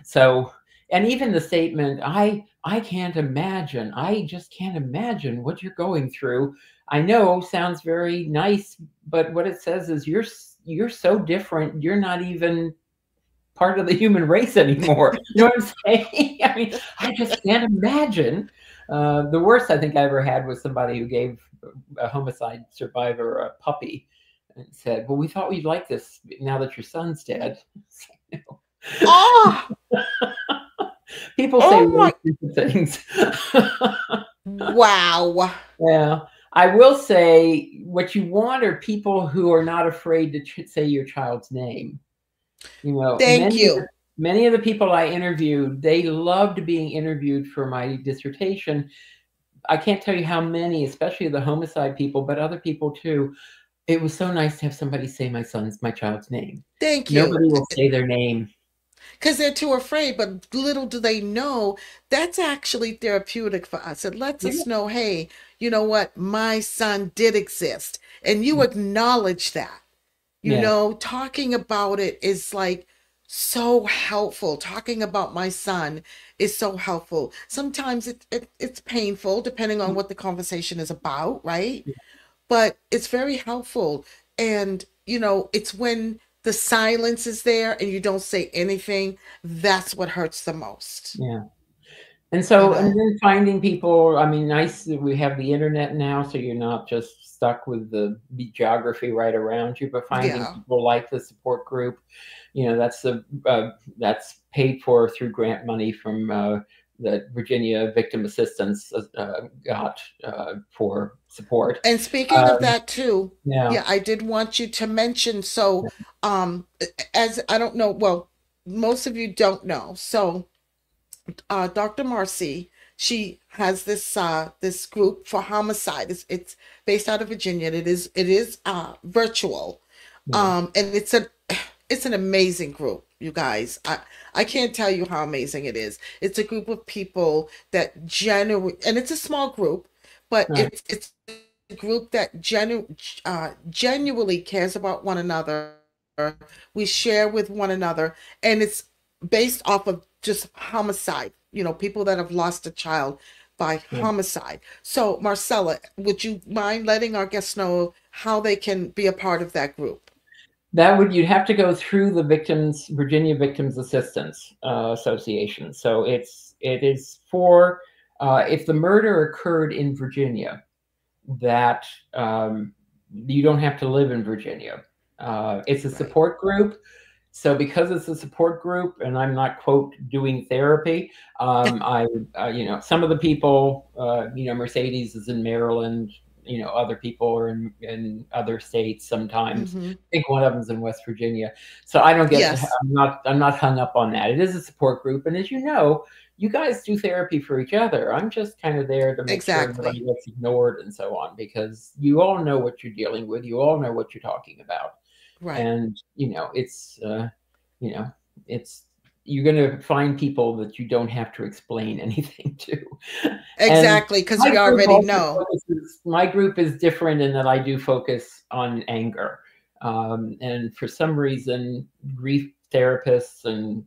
So, and even the statement, I can't imagine, I just can't imagine what you're going through. I know sounds very nice, but what it says is you're so different, you're not even part of the human race anymore. You know what I'm saying? I mean, I just can't imagine. The worst I think I ever had was somebody who gave a homicide survivor a puppy and said, "Well, we thought we'd like this now that your son's dead." Oh, People say oh really my, stupid things. wow. Yeah. I will say what you want are people who are not afraid to say your child's name. Thank you. Many of the people I interviewed, they loved being interviewed for my dissertation. I can't tell you how many, especially the homicide people, but other people too. It was so nice to have somebody say my child's name. Thank you. Nobody will say their name. Because they're too afraid, but little do they know that's actually therapeutic for us. It lets Yeah. us know, hey, you know what? My son did exist. And you acknowledge that. Yeah. Talking about it is like so helpful. Talking about my son is so helpful. Sometimes it's painful depending on what the conversation is about, right? But it's very helpful. And, it's when the silence is there and you don't say anything, that's what hurts the most, Yeah. And you so, and know? then finding people, I mean, nice that we have the internet now, so you're not just stuck with the geography right around you, but finding Yeah. people like the support group, that's paid for through grant money from that Virginia Victim Assistance got for support. And speaking of Um, that too, yeah, yeah, I did want you to mention, so as I don't know, well, most of you don't know. So Dr. Marcey, she has this group for homicide. It's based out of Virginia. It is virtual. yeah, And it's an amazing group, you guys. I can't tell you how amazing it is. It's a group of people that and it's a small group, but right, it's a group that genuinely cares about one another. We share with one another, and it's based off of just homicide. People that have lost a child by yeah. homicide. So, Marcella, would you mind letting our guests know how they can be a part of that group? That would you'd have to go through the Virginia Victims Assistance Association. So it is for if the murder occurred in Virginia, that you don't have to live in Virginia. It's a Right. support group. So because it's a support group, and I'm not quote doing therapy, I some of the people, Mercedes is in Maryland. Other people are in other states sometimes. Mm-hmm. I think one of them's in West Virginia. So I don't get to. Yes, I'm not hung up on that. It is a support group, and as you know, you guys do therapy for each other. I'm just kind of there to make sure nobody exactly. gets ignored and so on, because you all know what you're dealing with. You all know what you're talking about. Right. And, you know, it's, you're going to find people that you don't have to explain anything to. And Exactly, because we already know. my group is different in that I do focus on anger. And for some reason, grief therapists and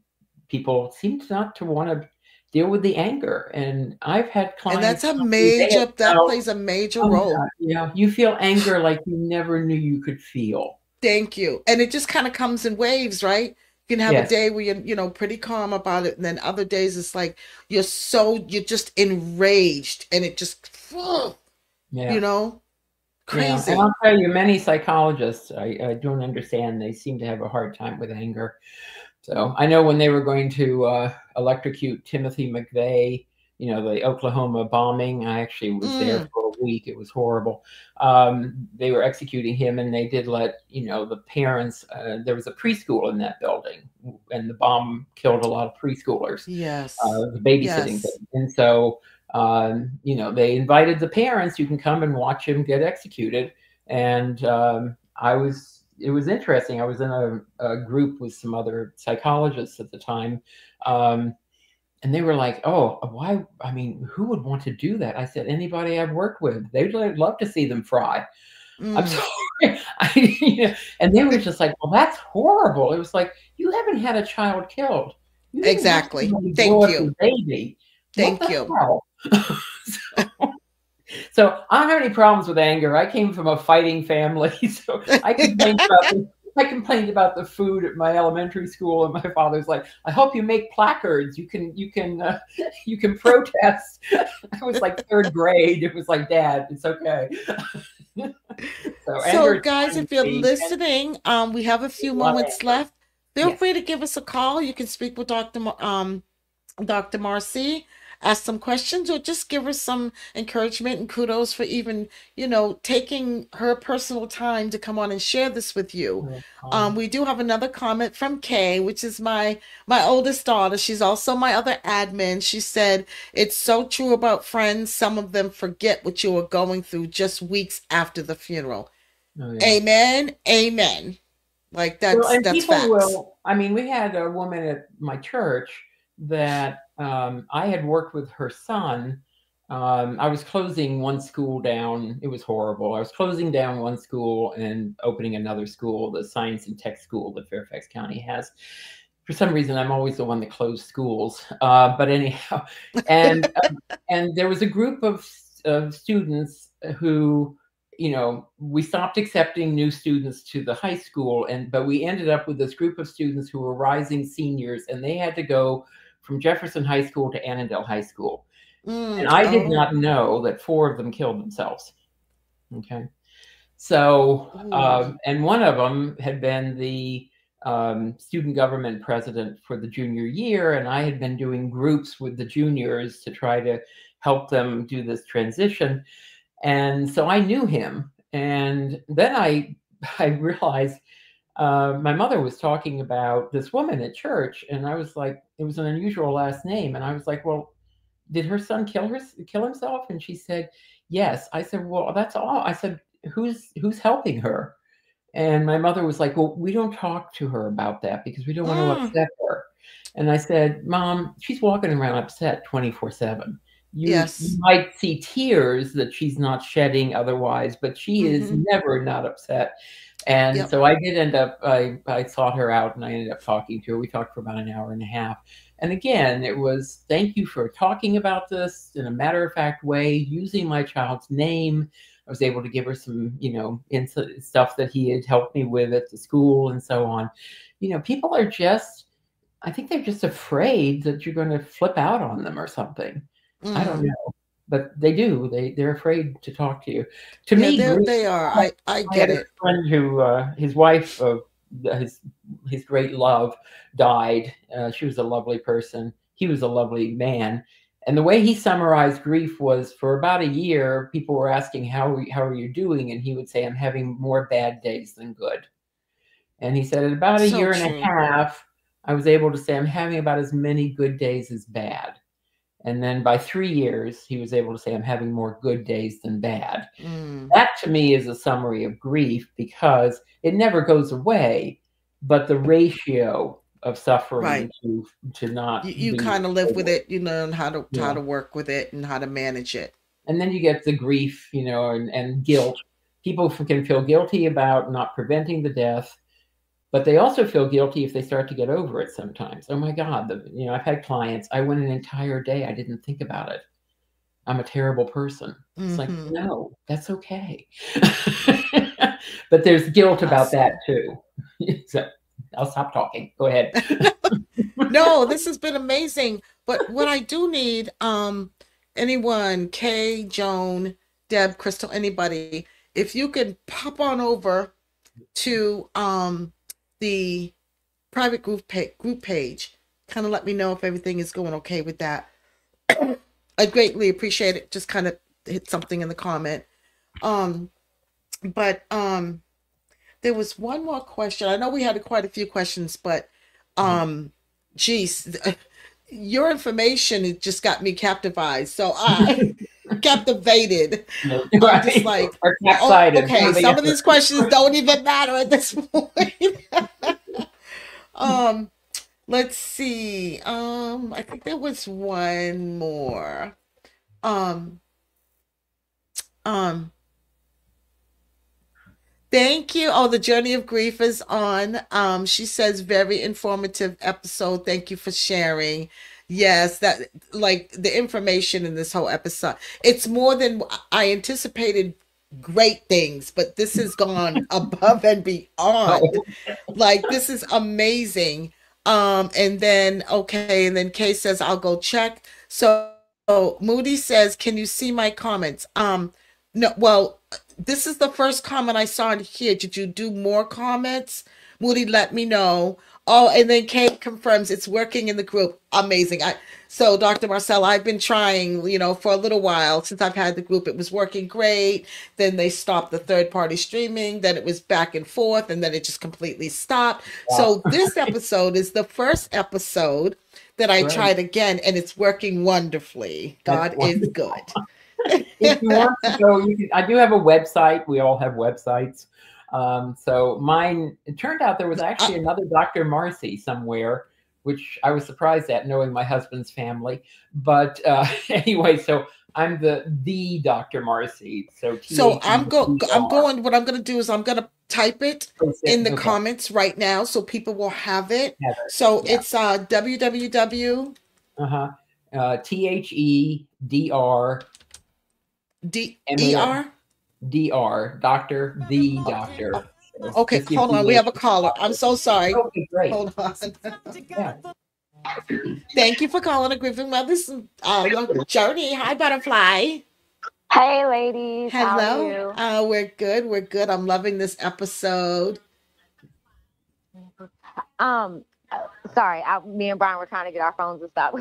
people seem not to want to deal with the anger. And I've had And that's clients a tell me they have that felt, plays a major oh role. yeah, you feel anger like you never knew you could feel. Thank you. And it just kind of comes in waves, right? You can have a Yes. day where you're pretty calm about it, and then other days it's like you're just enraged, and it just, you Yeah. know, Yeah. And I'll crazy. tell you, many psychologists, I don't understand. They seem to have a hard time with anger. So I know when they were going to electrocute Timothy McVeigh, the Oklahoma bombing, I actually was there Mm, for a week. It was horrible. They were executing him, and they did let, the parents, there was a preschool in that building, and the bomb killed a lot of preschoolers, yes. the babysitting Yes. thing. And so, they invited the parents, you can come and watch him get executed. And it was interesting. I was in a group with some other psychologists at the time. And they were like, "Oh, why? I mean, who would want to do that?" I said, "Anybody I've worked with. They'd love to see them fry." I'm Mm, sorry. And they were just like, "Well, that's horrible." It was like, you haven't had a child killed. You didn't have exactly. somebody blow Thank up your you. baby. What Thank the you. hell? So I don't have any problems with anger. I came from a fighting family, so I complained about the food at my elementary school, and my father's like, "I hope you make placards. You can protest." I was like third grade. It was like, "Dad, it's okay." So anger So, is guys, fine if with you're me, and listening, we have a there's few a lot of moments anger. left. Feel Yes. free to give us a call. You can speak with Dr. Marcy, ask some questions, or just give her some encouragement and kudos for even, taking her personal time to come on and share this with you. We do have another comment from Kay, which is my oldest daughter. She's also my other admin. She said, "It's so true about friends. Some of them forget what you were going through just weeks after the funeral." Oh yeah. Amen. Amen. Like Well, and that's people facts. will. I mean, we had a woman at my church that I had worked with her son. I was closing one school down. It was horrible. I was closing down one school and opening another school, the science and tech school that Fairfax County has. For some reason, I'm always the one that closed schools. But anyhow, and and there was a group of students who, we stopped accepting new students to the high school, but we ended up with this group of students who were rising seniors, and they had to go from Jefferson High School to Annandale High School. And I did Oh. not know that four of them killed themselves. Okay. So, Ooh. and one of them had been the student government president for the junior year, and I had been doing groups with the juniors to try to help them do this transition. And so I knew him. And then I realized my mother was talking about this woman at church, and I was like, it was an unusual last name, and I was like, well, did her son kill himself? And she said, yes. I said, well, that's all. I said, who's helping her? And my mother was like, well, we don't talk to her about that because we don't want to Mm. upset her. And I said, Mom, she's walking around upset 24/7. You Yes. might see tears that she's not shedding otherwise, but she is Mm-hmm. never not upset. And Yep. so I did end up, I sought her out and I ended up talking to her. We talked for about an hour and a half. And again, it was thank you for talking about this in a matter of fact way, using my child's name. I was able to give her some, stuff that he had helped me with at the school and so on. People are just, I think they're just afraid that you're going to flip out on them or something. I don't Mm. know, but they do. They're afraid to talk to you. To Yeah, me, grief. they are. I I had get a it. friend who, his wife, his his great love, died. She was a lovely person. He was a lovely man. And the way he summarized grief was for about a year, people were asking, how are you doing? And he would say, I'm having more bad days than good. And he said, at about a So year and a true. half, I was able to say, I'm having about as many good days as bad. And then by 3 years, he was able to say, I'm having more good days than bad. Mm. That to me is a summary of grief because it never goes away, but the ratio of Right. suffering to not You be kind of live with able. it. You learn how Yeah. to work with it and how to manage it. And then you get the grief, and guilt. People can feel guilty about not preventing the death, but they also feel guilty if they start to get over it sometimes. Oh my God, I've had clients, I went an entire day, I didn't think about it. I'm a terrible person. It's like, Mm-hmm. no, that's okay. But there's guilt about that Awesome. too. So I'll stop talking. Go ahead. No, this has been amazing. But what I do need, anyone, Kay, Joan, Deb, Crystal, anybody, if you could pop on over to the private group page, kind of let me know if everything is going okay with that. I'd greatly appreciate it. Just kind of hit something in the comment. Um, but there was one more question. I know we had quite a few questions, but um, geez, your information it just got me captivated. So I captivated. I'm just Right. like, Or oh, excited. One okay. or the Some of other. these questions don't even matter at this point. um, let's see. I think there was one more. Um, um, Thank you. Oh, the journey of grief is on. She says very informative episode. Thank you for sharing. Yes, that like the information in this whole episode. It's more than I anticipated great things, but this has gone above and beyond. Oh, Like this is amazing. And then okay, and then Kay says I'll go check. So Moody says, "Can you see my comments?" No, well, this is the first comment I saw in here. Did you do more comments? Moody, let me know. Oh, and then Kate confirms it's working in the group. Amazing. So Dr. Marcella, I've been trying, for a little while since I've had the group. It was working great. Then they stopped the third party streaming. Then it was back and forth, and then it just completely stopped. yeah. So this episode is the first episode that I Great. tried again, and it's working wonderfully. That's God is wonderful. good. if you want to go, you can. I do have a website. We all have websites. So mine, it turned out there was Uh, actually another Dr. Marcy somewhere, which I was surprised at knowing my husband's family. But anyway, so I'm the Dr. Marcy. So so I'm THER. going, what I'm going to do is I'm going to type it in the Okay. comments right now so people will have it. Heather. So Yeah. it's www. Uh-huh. THEDR. ER. Doctor, the doctor. So Okay, just the hold on. We have a abbreviation. caller. I'm so sorry. Okay, great. Hold on. Yeah. Thank you for calling the Griffin Mothers Journey. Hi, Butterfly. Hey, ladies, how are Hello. you? We're good. We're good. I'm loving this episode. Um, Sorry, me and Brian were trying to get our phones to stop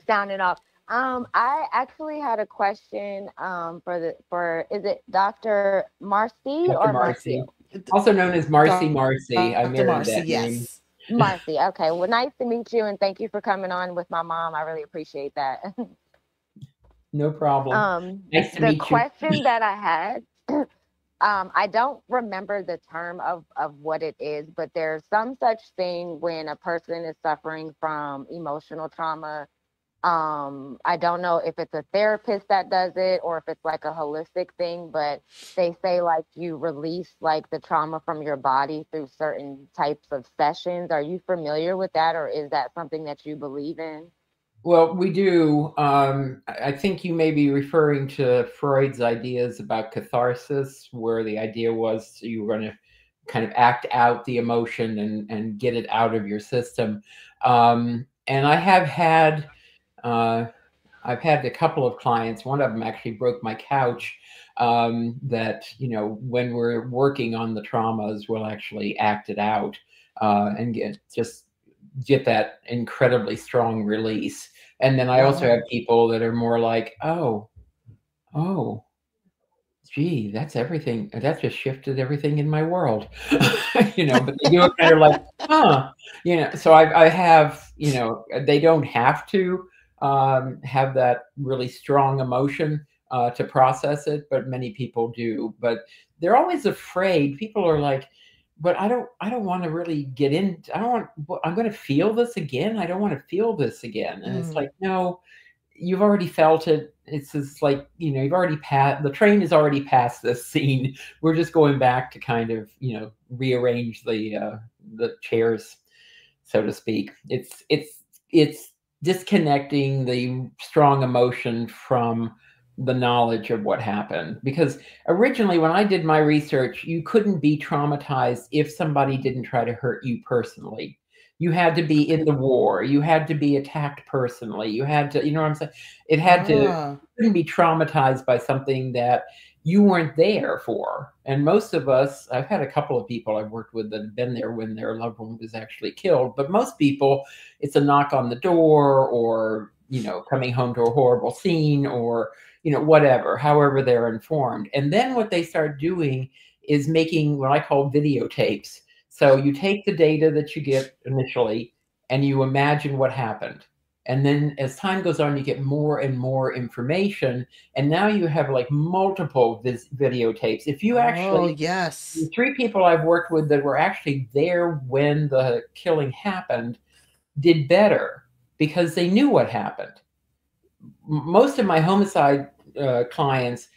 sounding off. I actually had a question for is it Dr. Marcy Dr. or Marcy, Marcio? also known as Marcy Marcy. I Dr. married Marcy, that name. yes. Marcy. Okay, well, nice to meet you, and thank you for coming on with my mom. I really appreciate that. No problem. Nice to The meet you. question that I had. I don't remember the term of what it is, but there's some such thing when a person is suffering from emotional trauma. I don't know if it's a therapist that does it or if it's like a holistic thing, but they say like you release like the trauma from your body through certain types of sessions. Are you familiar with that, or is that something that you believe in? Well, we do. I think you may be referring to Freud's ideas about catharsis, where the idea was you were going to kind of act out the emotion and get it out of your system. And uh, I've had a couple of clients. One of them actually broke my couch. That when we're working on the traumas, we'll actually act it out and get that incredibly strong release. And then I also have Wow. people that are more like, oh, gee, that's everything. That just shifted everything in my world, But they do it kind of like, huh, So I have, they don't have to have that really strong emotion to process it, but many people do. But they're always afraid. People are like, but I don't want to really get in. I don't want. I'm going to feel this again. I don't want to feel this again. And it's Mm, like, no, you've already felt it. It's just like, you've already passed, the train has already passed this scene. We're just going back to kind of, rearrange the chairs, so to speak. It's disconnecting the strong emotion from the knowledge of what happened. Because originally, when I did my research, you couldn't be traumatized if somebody didn't try to hurt you personally. You had to be in the war. You had to be attacked personally. You had to, you know what I'm saying? It had to, you ah, couldn't be traumatized by something that you weren't there for. And most of us, I've had a couple of people I've worked with that have been there when their loved one was actually killed. But most people, it's a knock on the door or, coming home to a horrible scene or, whatever, however they're informed. And then what they start doing is making what I call videotapes. So you take the data that you get initially and you imagine what happened. And then as time goes on, you get more and more information. And now you have like multiple videotapes. If you oh, actually, the yes. three people I've worked with that were actually there when the killing happened did better because they knew what happened. Most of my homicide clients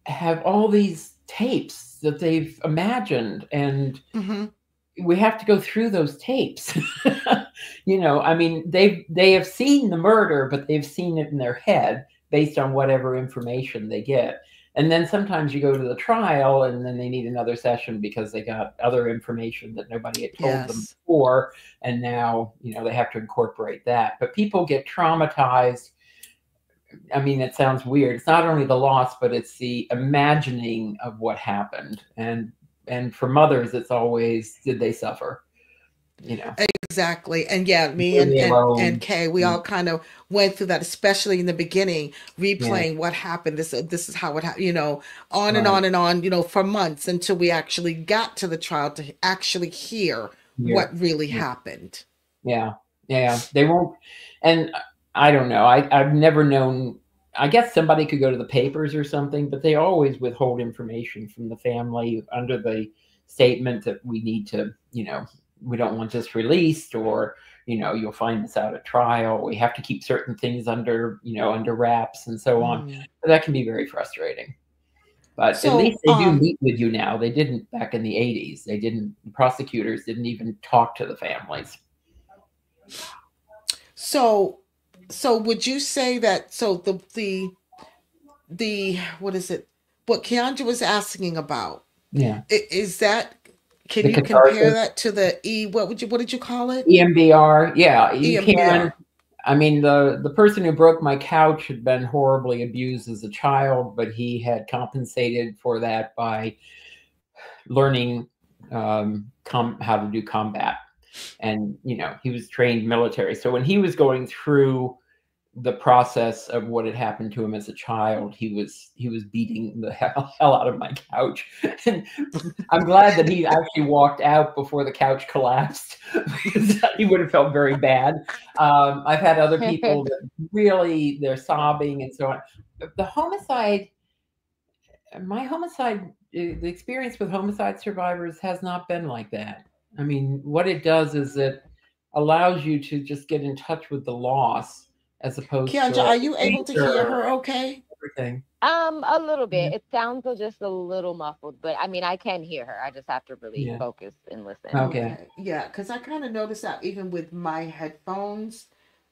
have all these tapes that they've imagined, and Hmm. we have to go through those tapes. I mean, they have seen the murder, but they've seen it in their head based on whatever information they get. And then sometimes you go to the trial and then they need another session because they got other information that nobody had told them Yes. before. And now, they have to incorporate that. But people get traumatized. I mean, it sounds weird. It's not only the loss, but it's the imagining of what happened. And for mothers, it's always, did they suffer? You know, Exactly. And yeah, me were and they and alone? Kay, we Mm, all kind of went through that, especially in the beginning, yeah, replaying what happened. This is how it happened, on and right. on and on, for months until we actually got to the trial to actually hear Here, what really yeah, happened. yeah, yeah. They won't. And I don't know. I've never known. I guess somebody could go to the papers or something, but they always withhold information from the family under the statement that we need to, we don't want this released, or, you'll find this out at trial. We have to keep certain things under wraps and so on. But that can be very frustrating. But at least So, they do meet with you now. They didn't back in the 80s. They didn't, prosecutors didn't even talk to the families. so, so would you say that, so the what is it? What Keandra was asking about, Yeah. is that, can The you compare catharsis. that to the what did you call it? EMDR. Yeah, you can. EMBR. I mean, the person who broke my couch had been horribly abused as a child, but he had compensated for that by learning how to do combat. And, he was trained military. So when he was going through the process of what had happened to him as a child, he was beating the hell out of my couch. And I'm glad that he actually walked out before the couch collapsed, because he would have felt very bad. I've had other people that really, they're sobbing and so on. The homicide, the experience with homicide survivors has not been like that. I mean, what it does is it allows you to just get in touch with the loss, as opposed to Keandra, all are the you able to hear danger her and okay? everything. A little Yeah. bit. It sounds just a little muffled, but I mean, I can hear her. I just have to really Yeah. focus and listen. Okay. Okay. Yeah, because I kind of noticed that even with my headphones.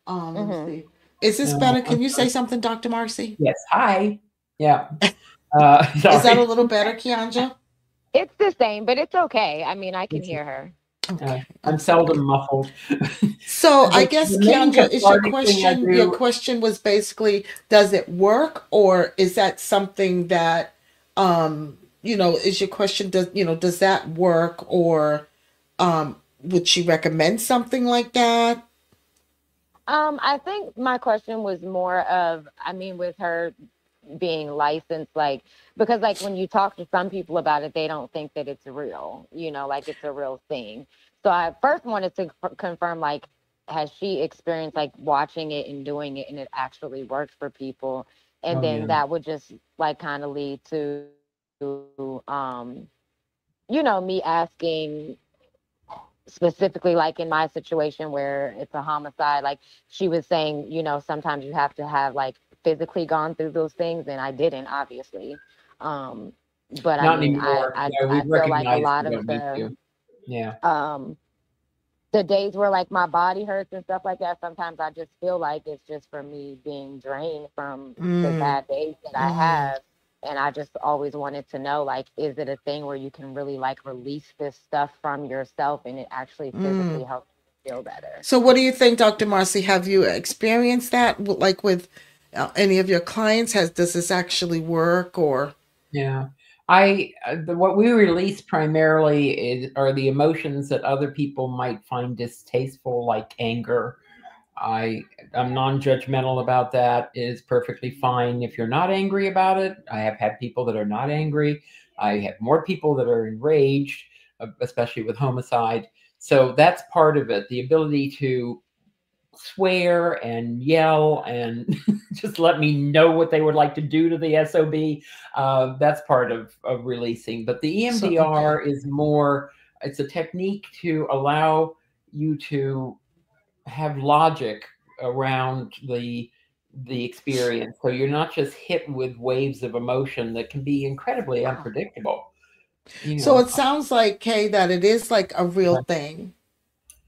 Let me Hmm. see. Is this No, better? I'm Can you say sorry. something, Dr. Marcy? Yes. Hi. Yeah. Is that a Sorry. little better, Keandra? It's the same, but it's okay. I mean, I can It's, hear her. Okay, I'm I'm seldom sorry. muffled. So I The guess, main Keandra, is cathartic thing I your do. question was basically, does it work, or is that something that, is your question, does that work, or would she recommend something like that? I think my question was more of, I mean, with her being licensed, like, because like when you talk to some people about it, they don't think that it's real, like it's a real thing. So I first wanted to confirm, like, has she experienced like watching it and doing it and it actually works for people? And Oh then yeah. that would just like kind of lead to, me asking specifically, like in my situation where it's a homicide, like she was saying, sometimes you have to have like physically gone through those things, and I didn't, obviously. um but I Not mean, anymore. Yeah, I we've feel like a recognized lot you of don't need to. Yeah. um the days where like my body hurts and stuff like that, sometimes I just feel like it's just for me being drained from the Mm, bad days that I mm, have. And I just always wanted to know, like, is it a thing where you can really like release this stuff from yourself and it actually physically mm. helps you feel better? So what do you think, Dr. Marcy? Have you experienced that, like with any of your clients? Does this actually work, or? Yeah. What we release primarily are the emotions that other people might find distasteful, like anger. I I'm non-judgmental about that. It is perfectly fine if you're not angry about it. I have had people that are not angry. I have more people that are enraged, especially with homicide. So that's part of it. The ability to swear and yell and just let me know what they would like to do to the SOB. That's part of releasing. But the So, okay. EMDR is more, it's a technique to allow you to have logic around the experience. So you're not just hit with waves of emotion that can be incredibly unpredictable. You So know, it sounds like, Kay, that it is like a real thing,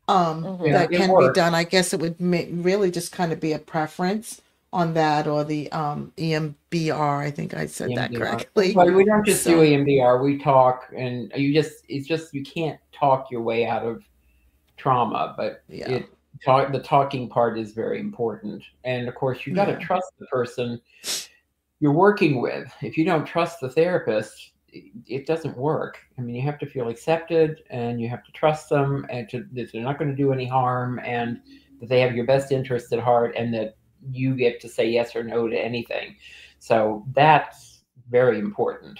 yeah, Hmm. that it can be works. done. I guess it would really just kind of be a preference on that, or the EMBR. I think I said that EMDR. correctly. Well, we don't just do So, EMDR. We talk, and it's just you can't talk your way out of trauma, but yeah, the talking part is very important. And of course, you got to yeah. trust the person you're working with. If you don't trust the therapist, it doesn't work. I mean, you have to feel accepted, and you have to trust them, and that they're not going to do any harm, and that they have your best interest at heart, and that you get to say yes or no to anything. So that's very important.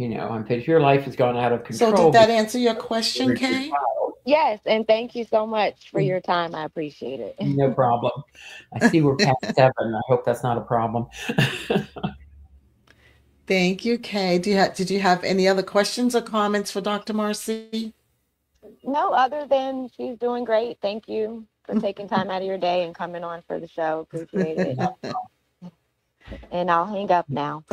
I'm pissed. Your life has gone out of So control. did that answer your question, Kay? Yes, and thank you so much for your time. I appreciate it. No problem. I see we're past 7. I hope that's not a problem. Thank you, Kay. Did you have any other questions or comments for Dr. Marcey? No, other than she's doing great. Thank you for taking time out of your day and coming on for the show. Appreciate it. And I'll hang up now.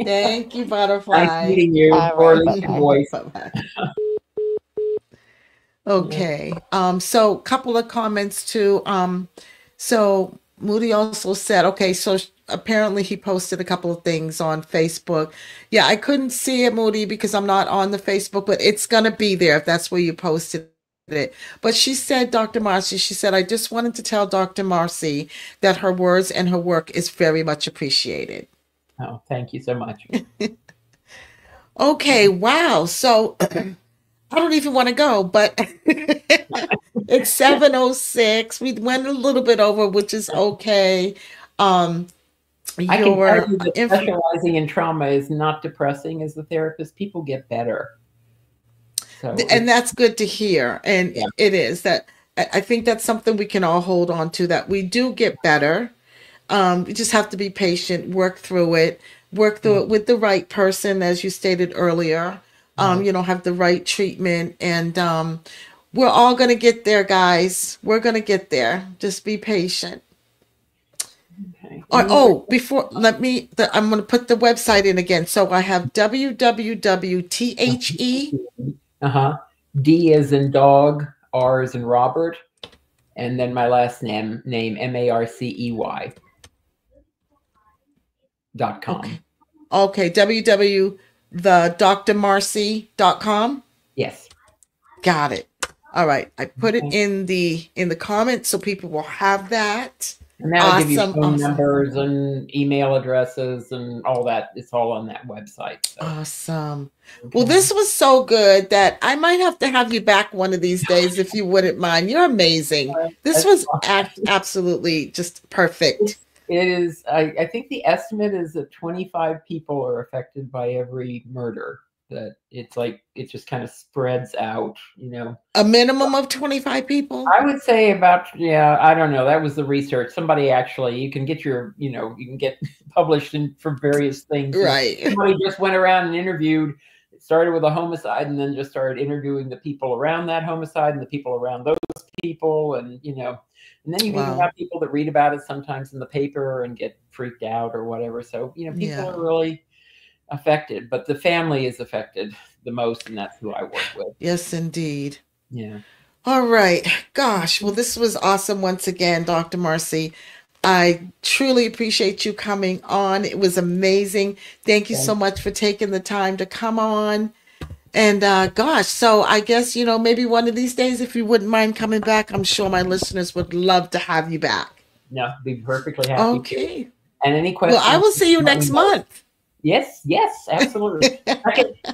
Thank you, Butterfly. Nice meeting you. All Or right, your voice. Bye-bye. Okay. So couple of comments too. So Moody also said, okay, so apparently he posted a couple of things on Facebook. Yeah, I couldn't see it, Moody, because I'm not on the Facebook, but it's gonna be there if that's where you posted it. But she said, Dr. Marcey, she said, I just wanted to tell Dr. Marcey that her words and her work is very much appreciated. Oh, thank you so much. Okay, wow. So I don't even want to go, but it's 7:06. We went a little bit over, which is okay. I can tell you that specializing in trauma is not depressing as a therapist. People get better. So and that's good to hear. And it is that I think that's something we can all hold on to, that we do get better. We just have to be patient, work through it with the right person, as you stated earlier. Have the right treatment, and we're all going to get there, guys. We're going to get there. Just be patient. Okay. I'm going to put the website in again. So I have www.the. D as in dog, R as in Robert, and then my last name marcey.com. Okay, www.thedrmarcey.com. Yes. Got it. All right. I put it in the comments so people will have that. And that'll give you phone numbers and email addresses and all that. It's all on that website. So. Awesome. Okay. Well, this was so good that I might have to have you back one of these days if you wouldn't mind. You're amazing. This was absolutely just perfect. It is. I think the estimate is that 25 people are affected by every murder. That it's like it just kind of spreads out, A minimum of 25 people? I would say about, I don't know. That was the research. Somebody actually, you can get you can get published for various things. Right. Somebody just went around and interviewed. It started with a homicide and then just started interviewing the people around that homicide and the people around those people. And, and then you even have people that read about it sometimes in the paper and get freaked out or whatever. So, people are really affected, but the family is affected the most, and that's who I work with. Yes, indeed. Yeah. All right. Gosh, well, this was awesome once again, Dr. Marcey. I truly appreciate you coming on. It was amazing. Thank you so much for taking the time to come on. And gosh, so I guess, maybe one of these days, if you wouldn't mind coming back, I'm sure my listeners would love to have you back. No, be perfectly happy. Okay. And any questions? Well, I will see you next month. Yes, absolutely.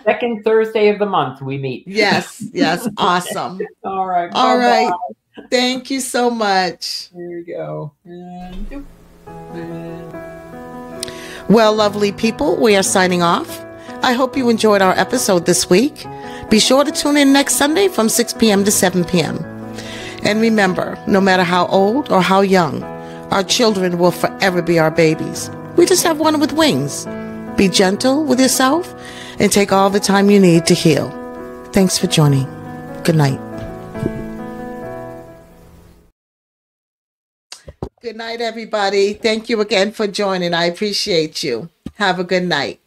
Second Thursday of the month we meet. Yes, awesome. All right. All right. Thank you so much. There you go. Well, lovely people, we are signing off. I hope you enjoyed our episode this week. Be sure to tune in next Sunday from 6 p.m. to 7 p.m. And remember, no matter how old or how young, our children will forever be our babies. We just have one with wings. Be gentle with yourself and take all the time you need to heal. Thanks for joining. Good night. Good night, everybody. Thank you again for joining. I appreciate you. Have a good night.